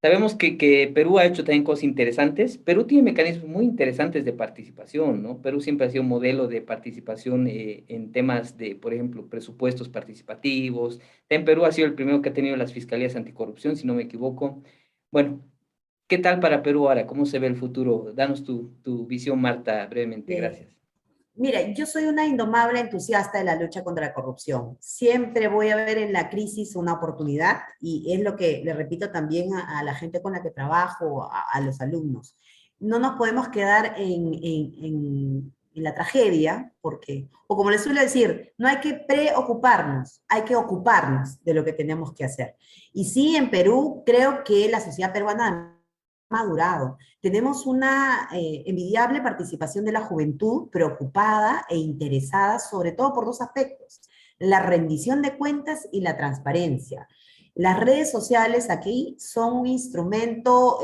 Speaker 1: sabemos que Perú ha hecho también cosas interesantes. Perú tiene mecanismos muy interesantes de participación, ¿no? Perú siempre ha sido un modelo de participación en temas de, por ejemplo, presupuestos participativos. En Perú ha sido el primero que ha tenido las fiscalías anticorrupción, si no me equivoco. Bueno, ¿qué tal para Perú ahora? ¿Cómo se ve el futuro? Danos tu visión, Marta, brevemente. Gracias.
Speaker 4: Mira, yo soy una indomable entusiasta de la lucha contra la corrupción. Siempre voy a ver en la crisis una oportunidad y es lo que le repito también a la gente con la que trabajo, a los alumnos. No nos podemos quedar en la tragedia, porque, o como les suelo decir, no hay que preocuparnos, hay que ocuparnos de lo que tenemos que hacer. Y sí, en Perú creo que la sociedad peruana madurado. Tenemos una envidiable participación de la juventud preocupada e interesada sobre todo por dos aspectos: la rendición de cuentas y la transparencia. Las redes sociales aquí son un instrumento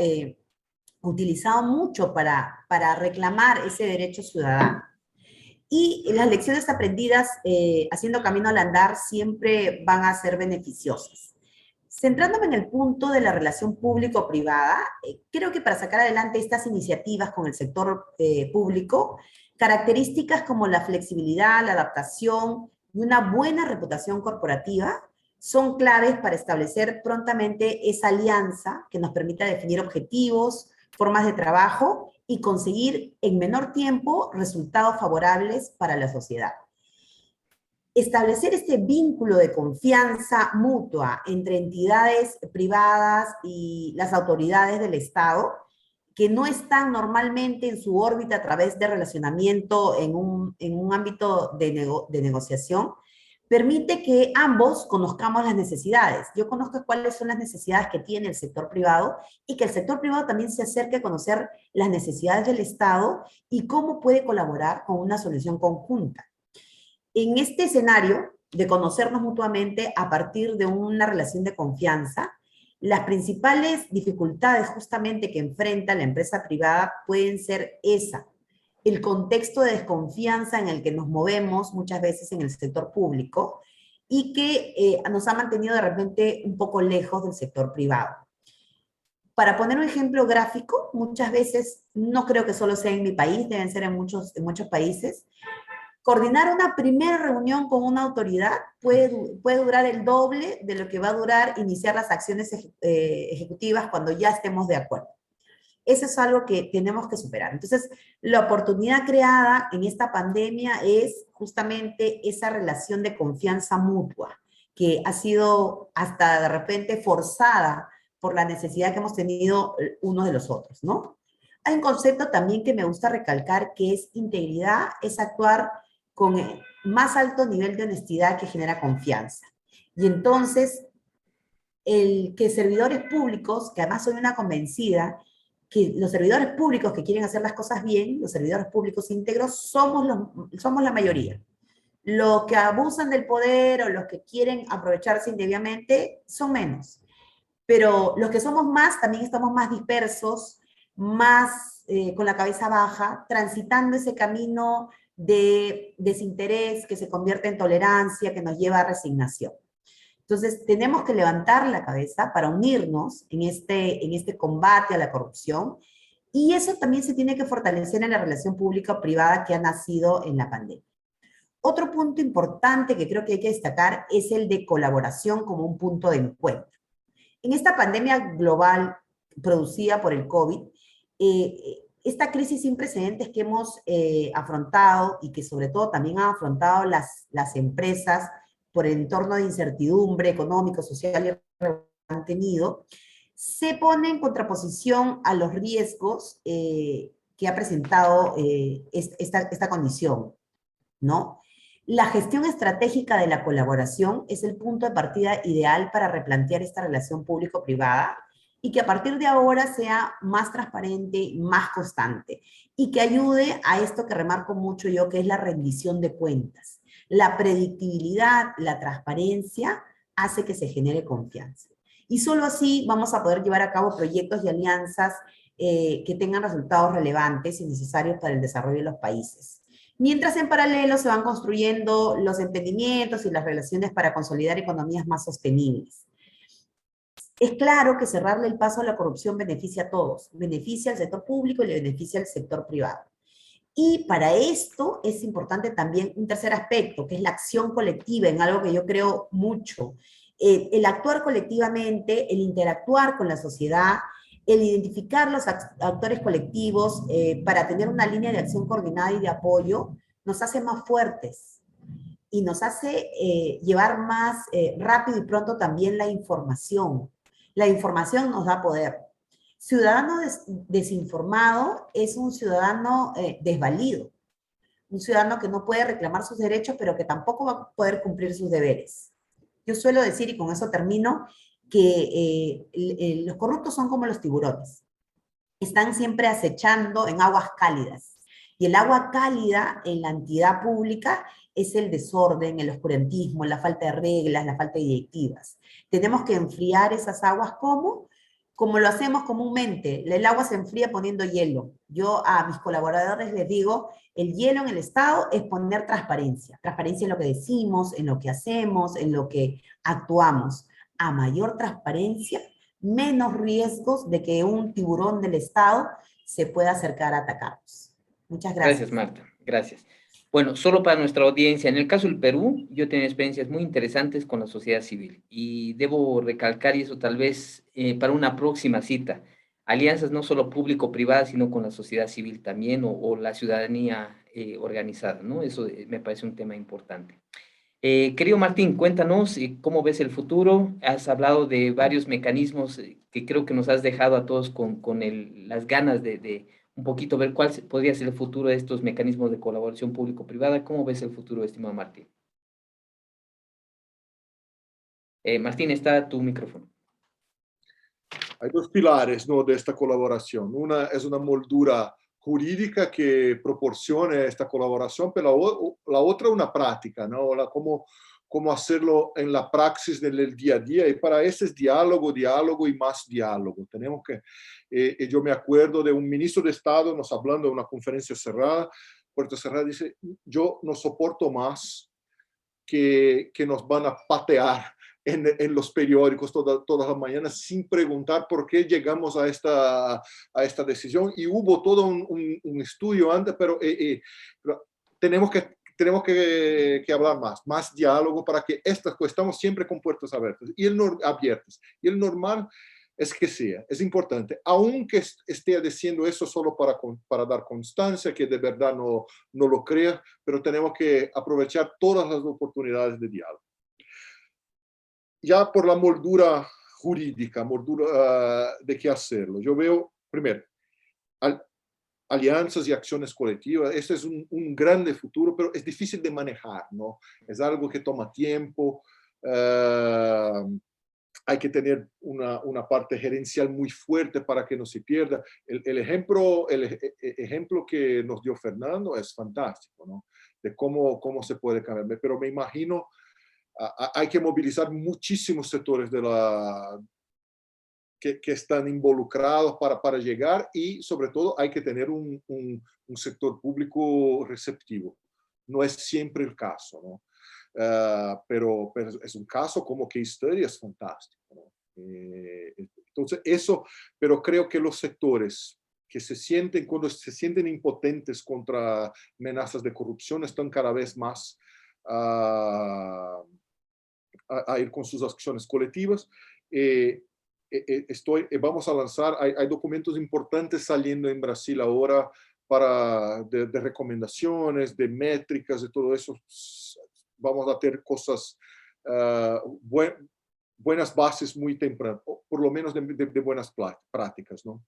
Speaker 4: utilizado mucho para reclamar ese derecho ciudadano. Y las lecciones aprendidas haciendo camino al andar siempre van a ser beneficiosas. Centrándome en el punto de la relación público-privada, creo que para sacar adelante estas iniciativas con el sector público, características como la flexibilidad, la adaptación y una buena reputación corporativa son claves para establecer prontamente esa alianza que nos permita definir objetivos, formas de trabajo y conseguir en menor tiempo resultados favorables para la sociedad. Establecer este vínculo de confianza mutua entre entidades privadas y las autoridades del Estado, que no están normalmente en su órbita a través de relacionamiento en un ámbito de negociación, permite que ambos conozcamos las necesidades. Yo conozco cuáles son las necesidades que tiene el sector privado y que el sector privado también se acerque a conocer las necesidades del Estado y cómo puede colaborar con una solución conjunta. En este escenario de conocernos mutuamente a partir de una relación de confianza, las principales dificultades justamente que enfrenta la empresa privada pueden ser el contexto de desconfianza en el que nos movemos muchas veces en el sector público y que nos ha mantenido de repente un poco lejos del sector privado. Para poner un ejemplo gráfico, muchas veces, no creo que solo sea en mi país, deben ser en muchos países, coordinar una primera reunión con una autoridad puede durar el doble de lo que va a durar iniciar las acciones ejecutivas cuando ya estemos de acuerdo. Eso es algo que tenemos que superar. Entonces, la oportunidad creada en esta pandemia es justamente esa relación de confianza mutua, que ha sido hasta de repente forzada por la necesidad que hemos tenido unos de los otros, ¿no? Hay un concepto también que me gusta recalcar, que es integridad, es actuar con más alto nivel de honestidad que genera confianza. Y entonces, el que servidores públicos, que además soy una convencida, que los servidores públicos que quieren hacer las cosas bien, los servidores públicos íntegros, somos la mayoría. Los que abusan del poder o los que quieren aprovecharse indebidamente son menos. Pero los que somos más, también estamos más dispersos, más con la cabeza baja, transitando ese camino de desinterés que se convierte en tolerancia, que nos lleva a resignación. Entonces, tenemos que levantar la cabeza para unirnos en este combate a la corrupción, y eso también se tiene que fortalecer en la relación pública-privada que ha nacido en la pandemia. Otro punto importante que creo que hay que destacar es el de colaboración como un punto de encuentro. En esta pandemia global producida por el COVID, esta crisis sin precedentes que hemos afrontado y que sobre todo también han afrontado las empresas por el entorno de incertidumbre económico, social y han tenido, se pone en contraposición a los riesgos que ha presentado esta condición, ¿no? La gestión estratégica de la colaboración es el punto de partida ideal para replantear esta relación público-privada y que a partir de ahora sea más transparente, más constante, y que ayude a esto que remarco mucho yo, que es la rendición de cuentas. La predictibilidad, la transparencia hace que se genere confianza. Y solo así vamos a poder llevar a cabo proyectos y alianzas que tengan resultados relevantes y necesarios para el desarrollo de los países. Mientras en paralelo se van construyendo los emprendimientos y las relaciones para consolidar economías más sostenibles. Es claro que cerrarle el paso a la corrupción beneficia a todos, beneficia al sector público y le beneficia al sector privado. Y para esto es importante también un tercer aspecto, que es la acción colectiva, en algo que yo creo mucho. El actuar colectivamente, el interactuar con la sociedad, el identificar los actores colectivos para tener una línea de acción coordinada y de apoyo, nos hace más fuertes y nos hace llevar más rápido y pronto también la información. La información nos da poder. Ciudadano desinformado es un ciudadano desvalido, un ciudadano que no puede reclamar sus derechos, pero que tampoco va a poder cumplir sus deberes. Yo suelo decir, y con eso termino, que los corruptos son como los tiburones. están siempre acechando en aguas cálidas. Y el agua cálida en la entidad pública es el desorden, el oscurantismo, la falta de reglas, la falta de directivas. Tenemos que enfriar esas aguas, ¿cómo? Como lo hacemos comúnmente. El agua se enfría poniendo hielo. Yo a mis colaboradores les digo, el hielo en el Estado es poner transparencia. Transparencia en lo que decimos, en lo que hacemos, en lo que actuamos. A mayor transparencia, menos riesgos de que un tiburón del Estado se pueda acercar a atacarnos. Muchas gracias.
Speaker 1: Gracias, Marta. Gracias. Bueno, solo para nuestra audiencia, en el caso del Perú, yo he tenido experiencias muy interesantes con la sociedad civil y debo recalcar, y eso tal vez para una próxima cita, alianzas no solo público-privadas, sino con la sociedad civil también o la ciudadanía organizada, ¿no? Eso me parece un tema importante. Querido Martín, cuéntanos cómo ves el futuro. Has hablado de varios mecanismos que creo que nos has dejado a todos con las ganas de un poquito ver cuál podría ser el futuro de estos mecanismos de colaboración público-privada. ¿Cómo ves el futuro, estimado Martín? Martín, está tu micrófono.
Speaker 2: Hay dos pilares, ¿no?, de esta colaboración. Una es una moldura jurídica que proporcione esta colaboración, pero la otra una práctica, ¿no? Cómo hacerlo en la praxis del día a día, y para eso es diálogo, diálogo y más diálogo. Tenemos que, yo me acuerdo de un ministro de Estado nos hablando en una conferencia cerrada, puerta cerrada, dice, yo no soporto más que nos van a patear en los periódicos todas las mañanas sin preguntar por qué llegamos a esta decisión. Y hubo todo un estudio antes, pero tenemos que hablar más diálogo para que estamos siempre con puertas abiertas. Y abiertas. Y el normal es que sea, es importante, aunque esté diciendo eso solo para dar constancia, que de verdad no lo crea, pero tenemos que aprovechar todas las oportunidades de diálogo. Ya por la moldura jurídica, de qué hacerlo. Yo veo, primero, alianzas y acciones colectivas. Este es un grande futuro, pero es difícil de manejar, ¿no? Es algo que toma tiempo. Hay que tener una parte gerencial muy fuerte para que no se pierda. El ejemplo que nos dio Fernando es fantástico, ¿no? De cómo se puede cambiar. Pero me imagino, hay que movilizar muchísimos sectores que están involucrados para llegar, y sobre todo hay que tener un sector público receptivo. No es siempre el caso, ¿no? Pero es un caso como case study, es fantástico, ¿no? Entonces eso, pero creo que los sectores que cuando se sienten impotentes contra amenazas de corrupción, están cada vez más a ir con sus acciones colectivas. Vamos a lanzar, hay documentos importantes saliendo en Brasil ahora de recomendaciones, de métricas, de todo eso. Vamos a tener cosas, buenas bases muy temprano, o por lo menos de buenas prácticas, ¿no?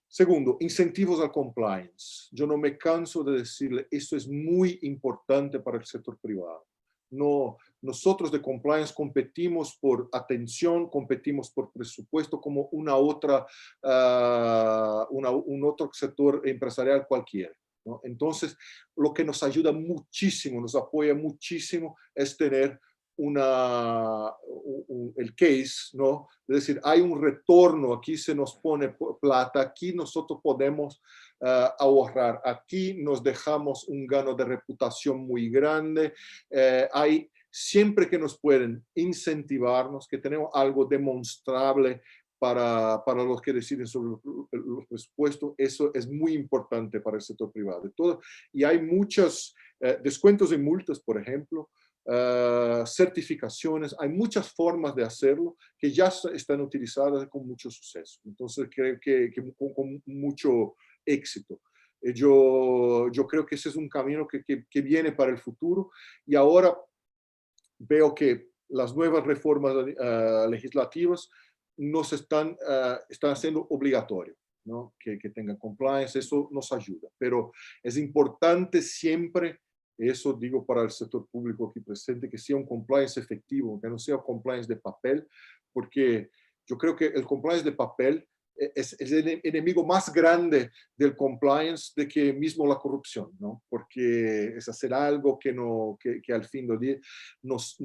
Speaker 2: Segundo, incentivos al compliance. Yo no me canso de decirle, esto es muy importante para el sector privado. No, nosotros de compliance competimos por atención, competimos por presupuesto como un otro sector empresarial cualquiera, ¿no? Entonces, lo que nos ayuda muchísimo, nos apoya muchísimo, es tener el case, ¿no? Es decir, hay un retorno, aquí se nos pone plata, aquí nosotros podemos ahorrar, aquí nos dejamos un gano de reputación muy grande, hay siempre que nos pueden incentivarnos, que tenemos algo demostrable para los que deciden sobre los presupuestos. Eso es muy importante para el sector privado. Y hay muchos descuentos y multas, por ejemplo, certificaciones, hay muchas formas de hacerlo que ya están utilizadas con mucho suceso. Entonces creo que con mucho éxito. Yo creo que ese es un camino que viene para el futuro, y ahora veo que las nuevas reformas legislativas nos están haciendo obligatorio, ¿no? Que tengan compliance. Eso nos ayuda, pero es importante siempre, eso digo para el sector público aquí presente, que sea un compliance efectivo, que no sea un compliance de papel, porque yo creo que el compliance de papel es el enemigo más grande del compliance de que mismo la corrupción, ¿no? Porque es hacer algo que al fin del día nos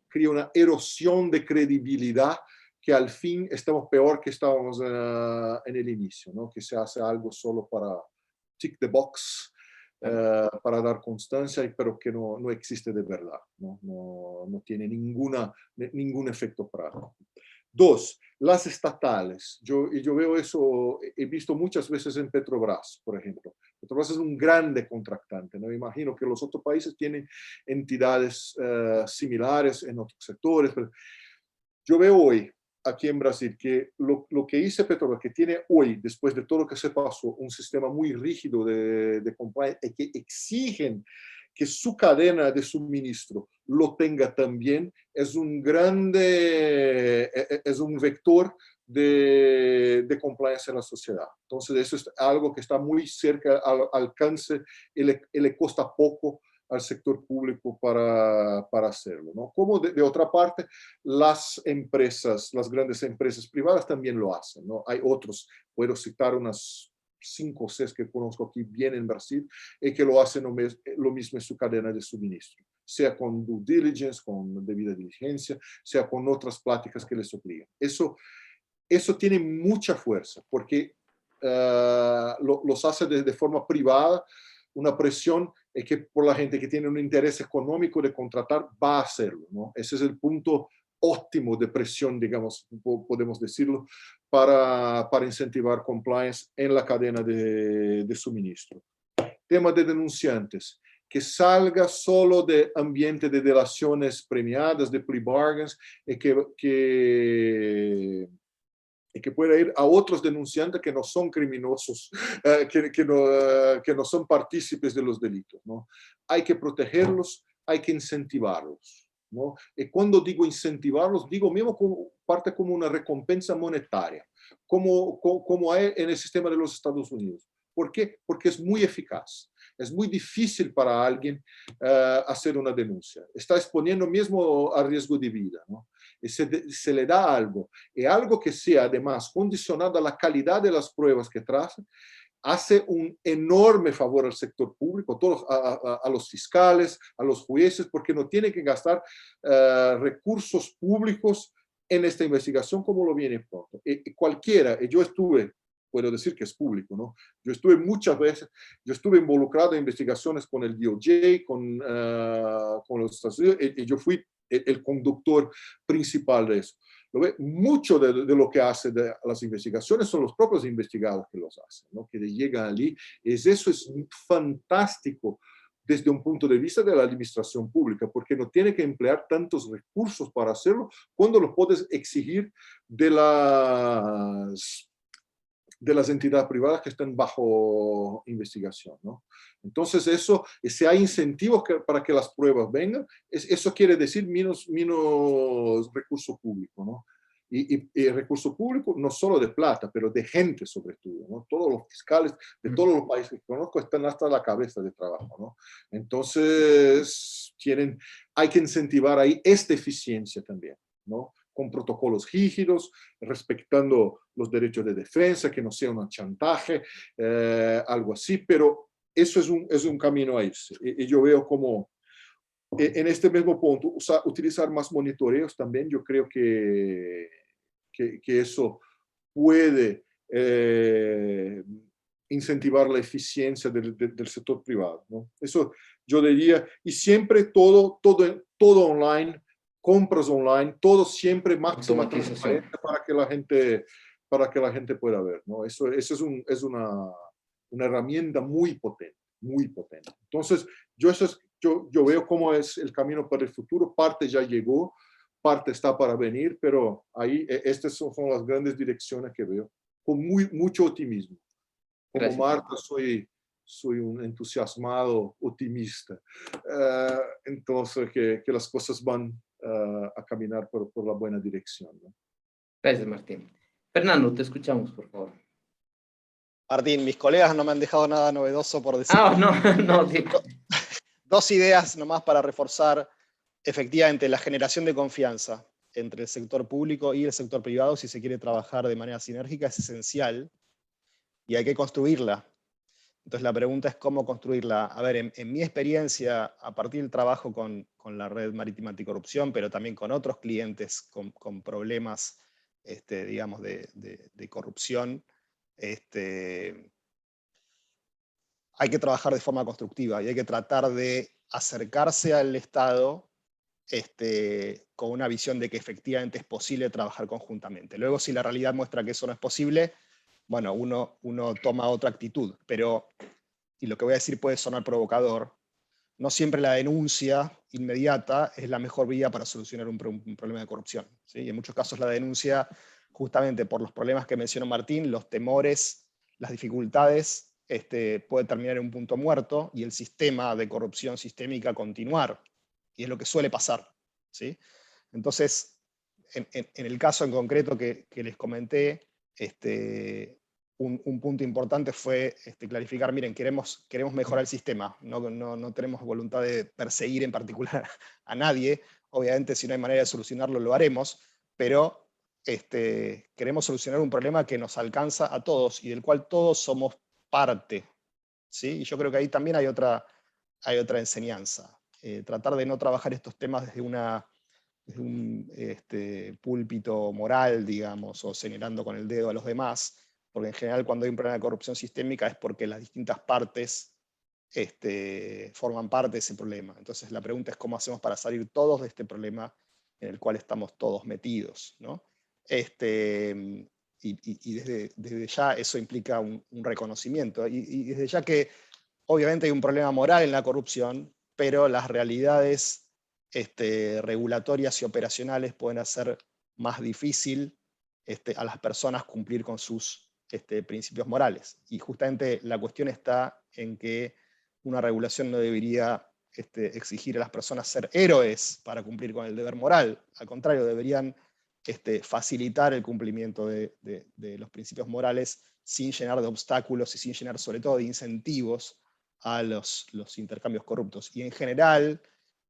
Speaker 2: crea una erosión de credibilidad que al fin estamos peor que estábamos en el inicio, ¿no? Que se hace algo solo para tick the box, para dar constancia, pero que no existe de verdad, no tiene ningún efecto práctico. Dos, las estatales. Yo veo eso, he visto muchas veces en Petrobras, por ejemplo. Petrobras es un grande contractante, ¿no? Me imagino que los otros países tienen entidades similares en otros sectores, pero yo veo hoy, aquí en Brasil, que lo que hizo Petrobras, que tiene hoy, después de todo lo que se pasó, un sistema muy rígido de compliance, y que exigen que su cadena de suministro lo tenga también, es un vector de compliance en la sociedad. Entonces, eso es algo que está muy cerca al alcance y le cuesta poco al sector público para hacerlo, ¿no? Como de otra parte, las grandes empresas privadas también lo hacen, ¿no? Hay otros, puedo citar unas 5 o 6 que conozco aquí bien en Brasil, y que lo hacen lo mismo en su cadena de suministro, sea con due diligence, con debida diligencia, sea con otras prácticas que les obligan. Eso tiene mucha fuerza, porque los hace de forma privada, una presión que por la gente que tiene un interés económico de contratar va a hacerlo, ¿no? Ese es el punto óptimo de presión, digamos, podemos decirlo, para incentivar compliance en la cadena de suministro. Tema de denunciantes, que salga solo de ambiente de delaciones premiadas, de plea bargains, y que pueda ir a otros denunciantes que no son criminosos, que no son partícipes de los delitos, ¿no? Hay que protegerlos, hay que incentivarlos, ¿no? Y cuando digo incentivarlos, digo mismo parte como una recompensa monetaria, como hay en el sistema de los Estados Unidos. ¿Por qué? Porque es muy eficaz. Es muy difícil para alguien hacer una denuncia. Está exponiendo mismo a riesgo de vida, ¿no? Y se le da algo, y algo que sea además condicionado a la calidad de las pruebas que trae, hace un enorme favor al sector público, a los fiscales, a los jueces, porque no tiene que gastar recursos públicos en esta investigación como lo viene pronto. Y cualquiera, y yo puedo decir que es público, ¿no? Yo estuve involucrado en investigaciones con el DOJ, con los Estados Unidos, y yo fui el conductor principal de eso. Mucho de lo que hace de las investigaciones son los propios investigados que los hacen, ¿no? Que llegan allí. Eso es fantástico desde un punto de vista de la administración pública, porque no tiene que emplear tantos recursos para hacerlo cuando lo puedes exigir de las entidades privadas que están bajo investigación, ¿no? Entonces si hay incentivos para que las pruebas vengan, eso quiere decir menos recurso público, ¿no? Y recurso público no solo de plata, pero de gente sobre todo, ¿no? Todos los fiscales de todos los países que conozco están hasta la cabeza de trabajo, ¿no? Entonces hay que incentivar ahí esta eficiencia también, ¿no? Con protocolos rígidos, respetando los derechos de defensa, que no sea un chantaje, algo así, pero eso es un camino a irse. Y yo veo como en este mismo punto, utilizar más monitoreos también, yo creo que eso puede incentivar la eficiencia del sector privado, ¿no? Eso yo diría, y siempre todo online, compras online, todo siempre máxima transparencia para que la gente pueda ver, ¿no? Eso es una herramienta muy potente, muy potente. Entonces, yo veo cómo es el camino para el futuro. Parte ya llegó, parte está para venir, pero ahí estas son las grandes direcciones que veo, con mucho optimismo. Como
Speaker 1: Gracias.
Speaker 2: Marta, soy un entusiasmado optimista. Entonces, que las cosas van a caminar por la buena dirección, ¿no?
Speaker 1: Gracias, Martín. Fernando, te escuchamos, por favor.
Speaker 5: Martín, mis colegas no me han dejado nada novedoso por decir.
Speaker 1: No. Sí.
Speaker 5: 2 ideas nomás para reforzar efectivamente la generación de confianza. entre el sector público y el sector privado, si se quiere trabajar de manera sinérgica, es esencial y hay que construirla. Entonces la pregunta es cómo construirla. A ver, en mi experiencia, a partir del trabajo con la Red Marítima Anticorrupción, pero también con otros clientes con problemas, digamos, de corrupción, hay que trabajar de forma constructiva y hay que tratar de acercarse al Estado con una visión de que efectivamente es posible trabajar conjuntamente. Luego, si la realidad muestra que eso no es posible, bueno, uno toma otra actitud, pero, y lo que voy a decir puede sonar provocador, no siempre la denuncia inmediata es la mejor vía para solucionar un problema de corrupción, ¿sí? Y en muchos casos la denuncia, justamente por los problemas que mencionó Martín, los temores, las dificultades, puede terminar en un punto muerto y el sistema de corrupción sistémica continuar. Y es lo que suele pasar, ¿sí? Entonces, en el caso en concreto que les comenté, un punto importante fue clarificar, miren, queremos mejorar el sistema, no tenemos voluntad de perseguir en particular a nadie, obviamente si no hay manera de solucionarlo lo haremos, pero queremos solucionar un problema que nos alcanza a todos y del cual todos somos parte, ¿sí? Y yo creo que ahí también hay otra enseñanza. Tratar de no trabajar estos temas desde un púlpito moral, digamos, o señalando con el dedo a los demás, porque en general cuando hay un problema de corrupción sistémica es porque las distintas partes forman parte de ese problema. Entonces la pregunta es cómo hacemos para salir todos de este problema en el cual estamos todos metidos, ¿no? Y desde ya eso implica un reconocimiento. Y desde ya que obviamente hay un problema moral en la corrupción, pero las realidades regulatorias y operacionales pueden hacer más difícil a las personas cumplir con sus principios morales. Y justamente la cuestión está en que una regulación no debería exigir a las personas ser héroes para cumplir con el deber moral. Al contrario, deberían facilitar el cumplimiento de los principios morales sin llenar de obstáculos y sin llenar sobre todo de incentivos a los intercambios corruptos. Y en general,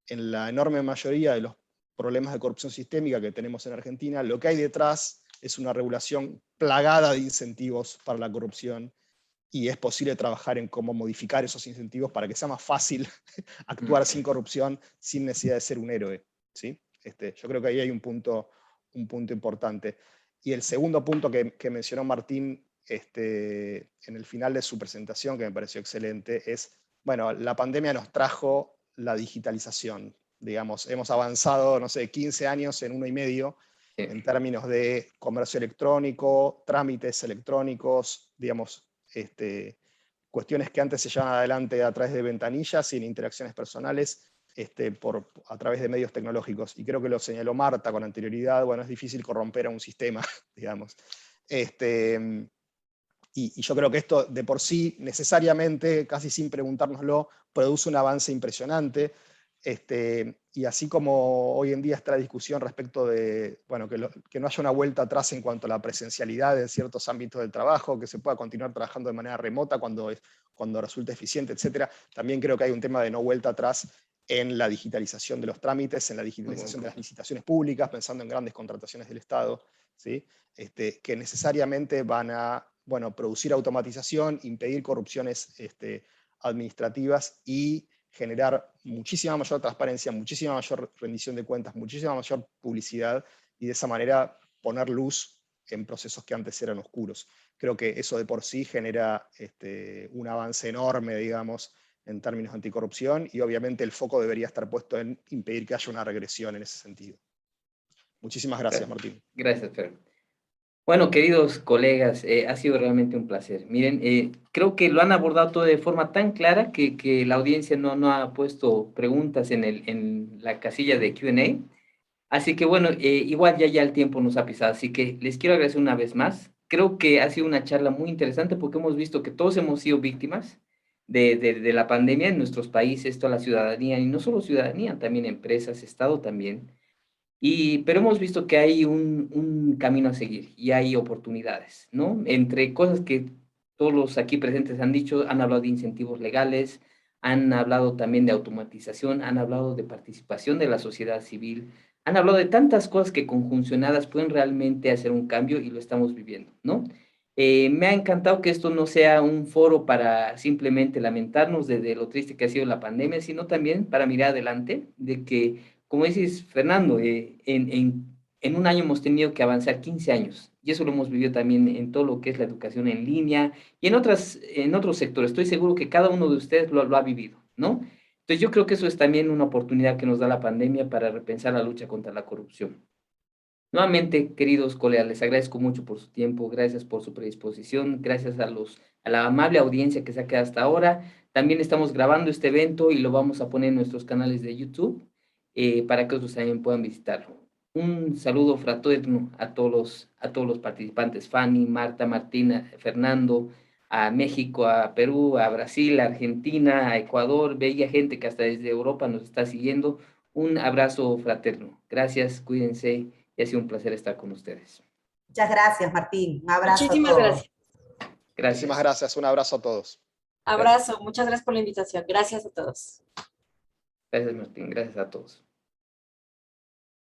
Speaker 5: en la enorme mayoría de los problemas de corrupción sistémica que tenemos en Argentina, lo que hay detrás es una regulación plagada de incentivos para la corrupción y es posible trabajar en cómo modificar esos incentivos para que sea más fácil actuar sin corrupción, sin necesidad de ser un héroe, ¿sí? Yo creo que ahí hay un punto importante. Y el segundo punto que mencionó Martín en el final de su presentación, que me pareció excelente, es, bueno, la pandemia nos trajo la digitalización. Digamos, hemos avanzado, no sé, 15 años en 1 y medio, en términos de comercio electrónico, trámites electrónicos, digamos, cuestiones que antes se llevaban adelante a través de ventanillas y en interacciones personales, a través de medios tecnológicos. Y creo que lo señaló Marta con anterioridad, bueno, es difícil corromper a un sistema, digamos. Y yo creo que esto de por sí, necesariamente, casi sin preguntárnoslo, produce un avance impresionante. Y así como hoy en día está la discusión respecto de, bueno, que no haya una vuelta atrás en cuanto a la presencialidad en ciertos ámbitos del trabajo, que se pueda continuar trabajando de manera remota cuando resulte eficiente, etc. También creo que hay un tema de no vuelta atrás en la digitalización de los trámites, en la digitalización de las licitaciones públicas, pensando en grandes contrataciones del Estado, ¿sí? Que necesariamente van a, bueno, producir automatización, impedir corrupciones administrativas y generar muchísima mayor transparencia, muchísima mayor rendición de cuentas, muchísima mayor publicidad y de esa manera poner luz en procesos que antes eran oscuros. Creo que eso de por sí genera un avance enorme, digamos, en términos de anticorrupción y obviamente el foco debería estar puesto en impedir que haya una regresión en ese sentido. Muchísimas gracias, Martín.
Speaker 1: Gracias, Fer. Bueno, queridos colegas, ha sido realmente un placer. Miren, creo que lo han abordado todo de forma tan clara que la audiencia no ha puesto preguntas en la casilla de Q&A. Así que bueno, igual ya el tiempo nos ha pisado, así que les quiero agradecer una vez más. Creo que ha sido una charla muy interesante porque hemos visto que todos hemos sido víctimas de la pandemia en nuestros países, toda la ciudadanía, y no solo ciudadanía, también empresas, Estado también. Pero hemos visto que hay un camino a seguir y hay oportunidades, ¿no? Entre cosas que todos los aquí presentes han dicho, han hablado de incentivos legales, han hablado también de automatización, han hablado de participación de la sociedad civil, Han hablado de tantas cosas que conjuncionadas pueden realmente hacer un cambio y lo estamos viviendo, ¿no? Me ha encantado que esto no sea un foro para simplemente lamentarnos de lo triste que ha sido la pandemia, sino también para mirar adelante, de que, como dices, Fernando, en un año hemos tenido que avanzar 15 años, y eso lo hemos vivido también en todo lo que es la educación en línea y en otros sectores. Estoy seguro que cada uno de ustedes lo ha vivido, ¿no? Entonces yo creo que eso es también una oportunidad que nos da la pandemia para repensar la lucha contra la corrupción. Nuevamente, queridos colegas, les agradezco mucho por su tiempo, gracias por su predisposición, gracias a la amable audiencia que se ha quedado hasta ahora. También estamos grabando este evento y lo vamos a poner en nuestros canales de YouTube para que otros también puedan visitarlo. Un saludo fraterno a todos los participantes, Fanny, Marta, Martina, Fernando, a México, a Perú, a Brasil, a Argentina, a Ecuador, bella gente que hasta desde Europa nos está siguiendo. Un abrazo fraterno. Gracias, cuídense y ha sido un placer estar con ustedes.
Speaker 4: Muchas gracias, Martín. Un abrazo a
Speaker 3: Muchísimas
Speaker 4: todos.
Speaker 3: gracias.
Speaker 5: Muchísimas gracias, un abrazo a todos.
Speaker 3: Abrazo, muchas gracias por la invitación. Gracias a todos.
Speaker 1: Gracias, Martín. Gracias a todos.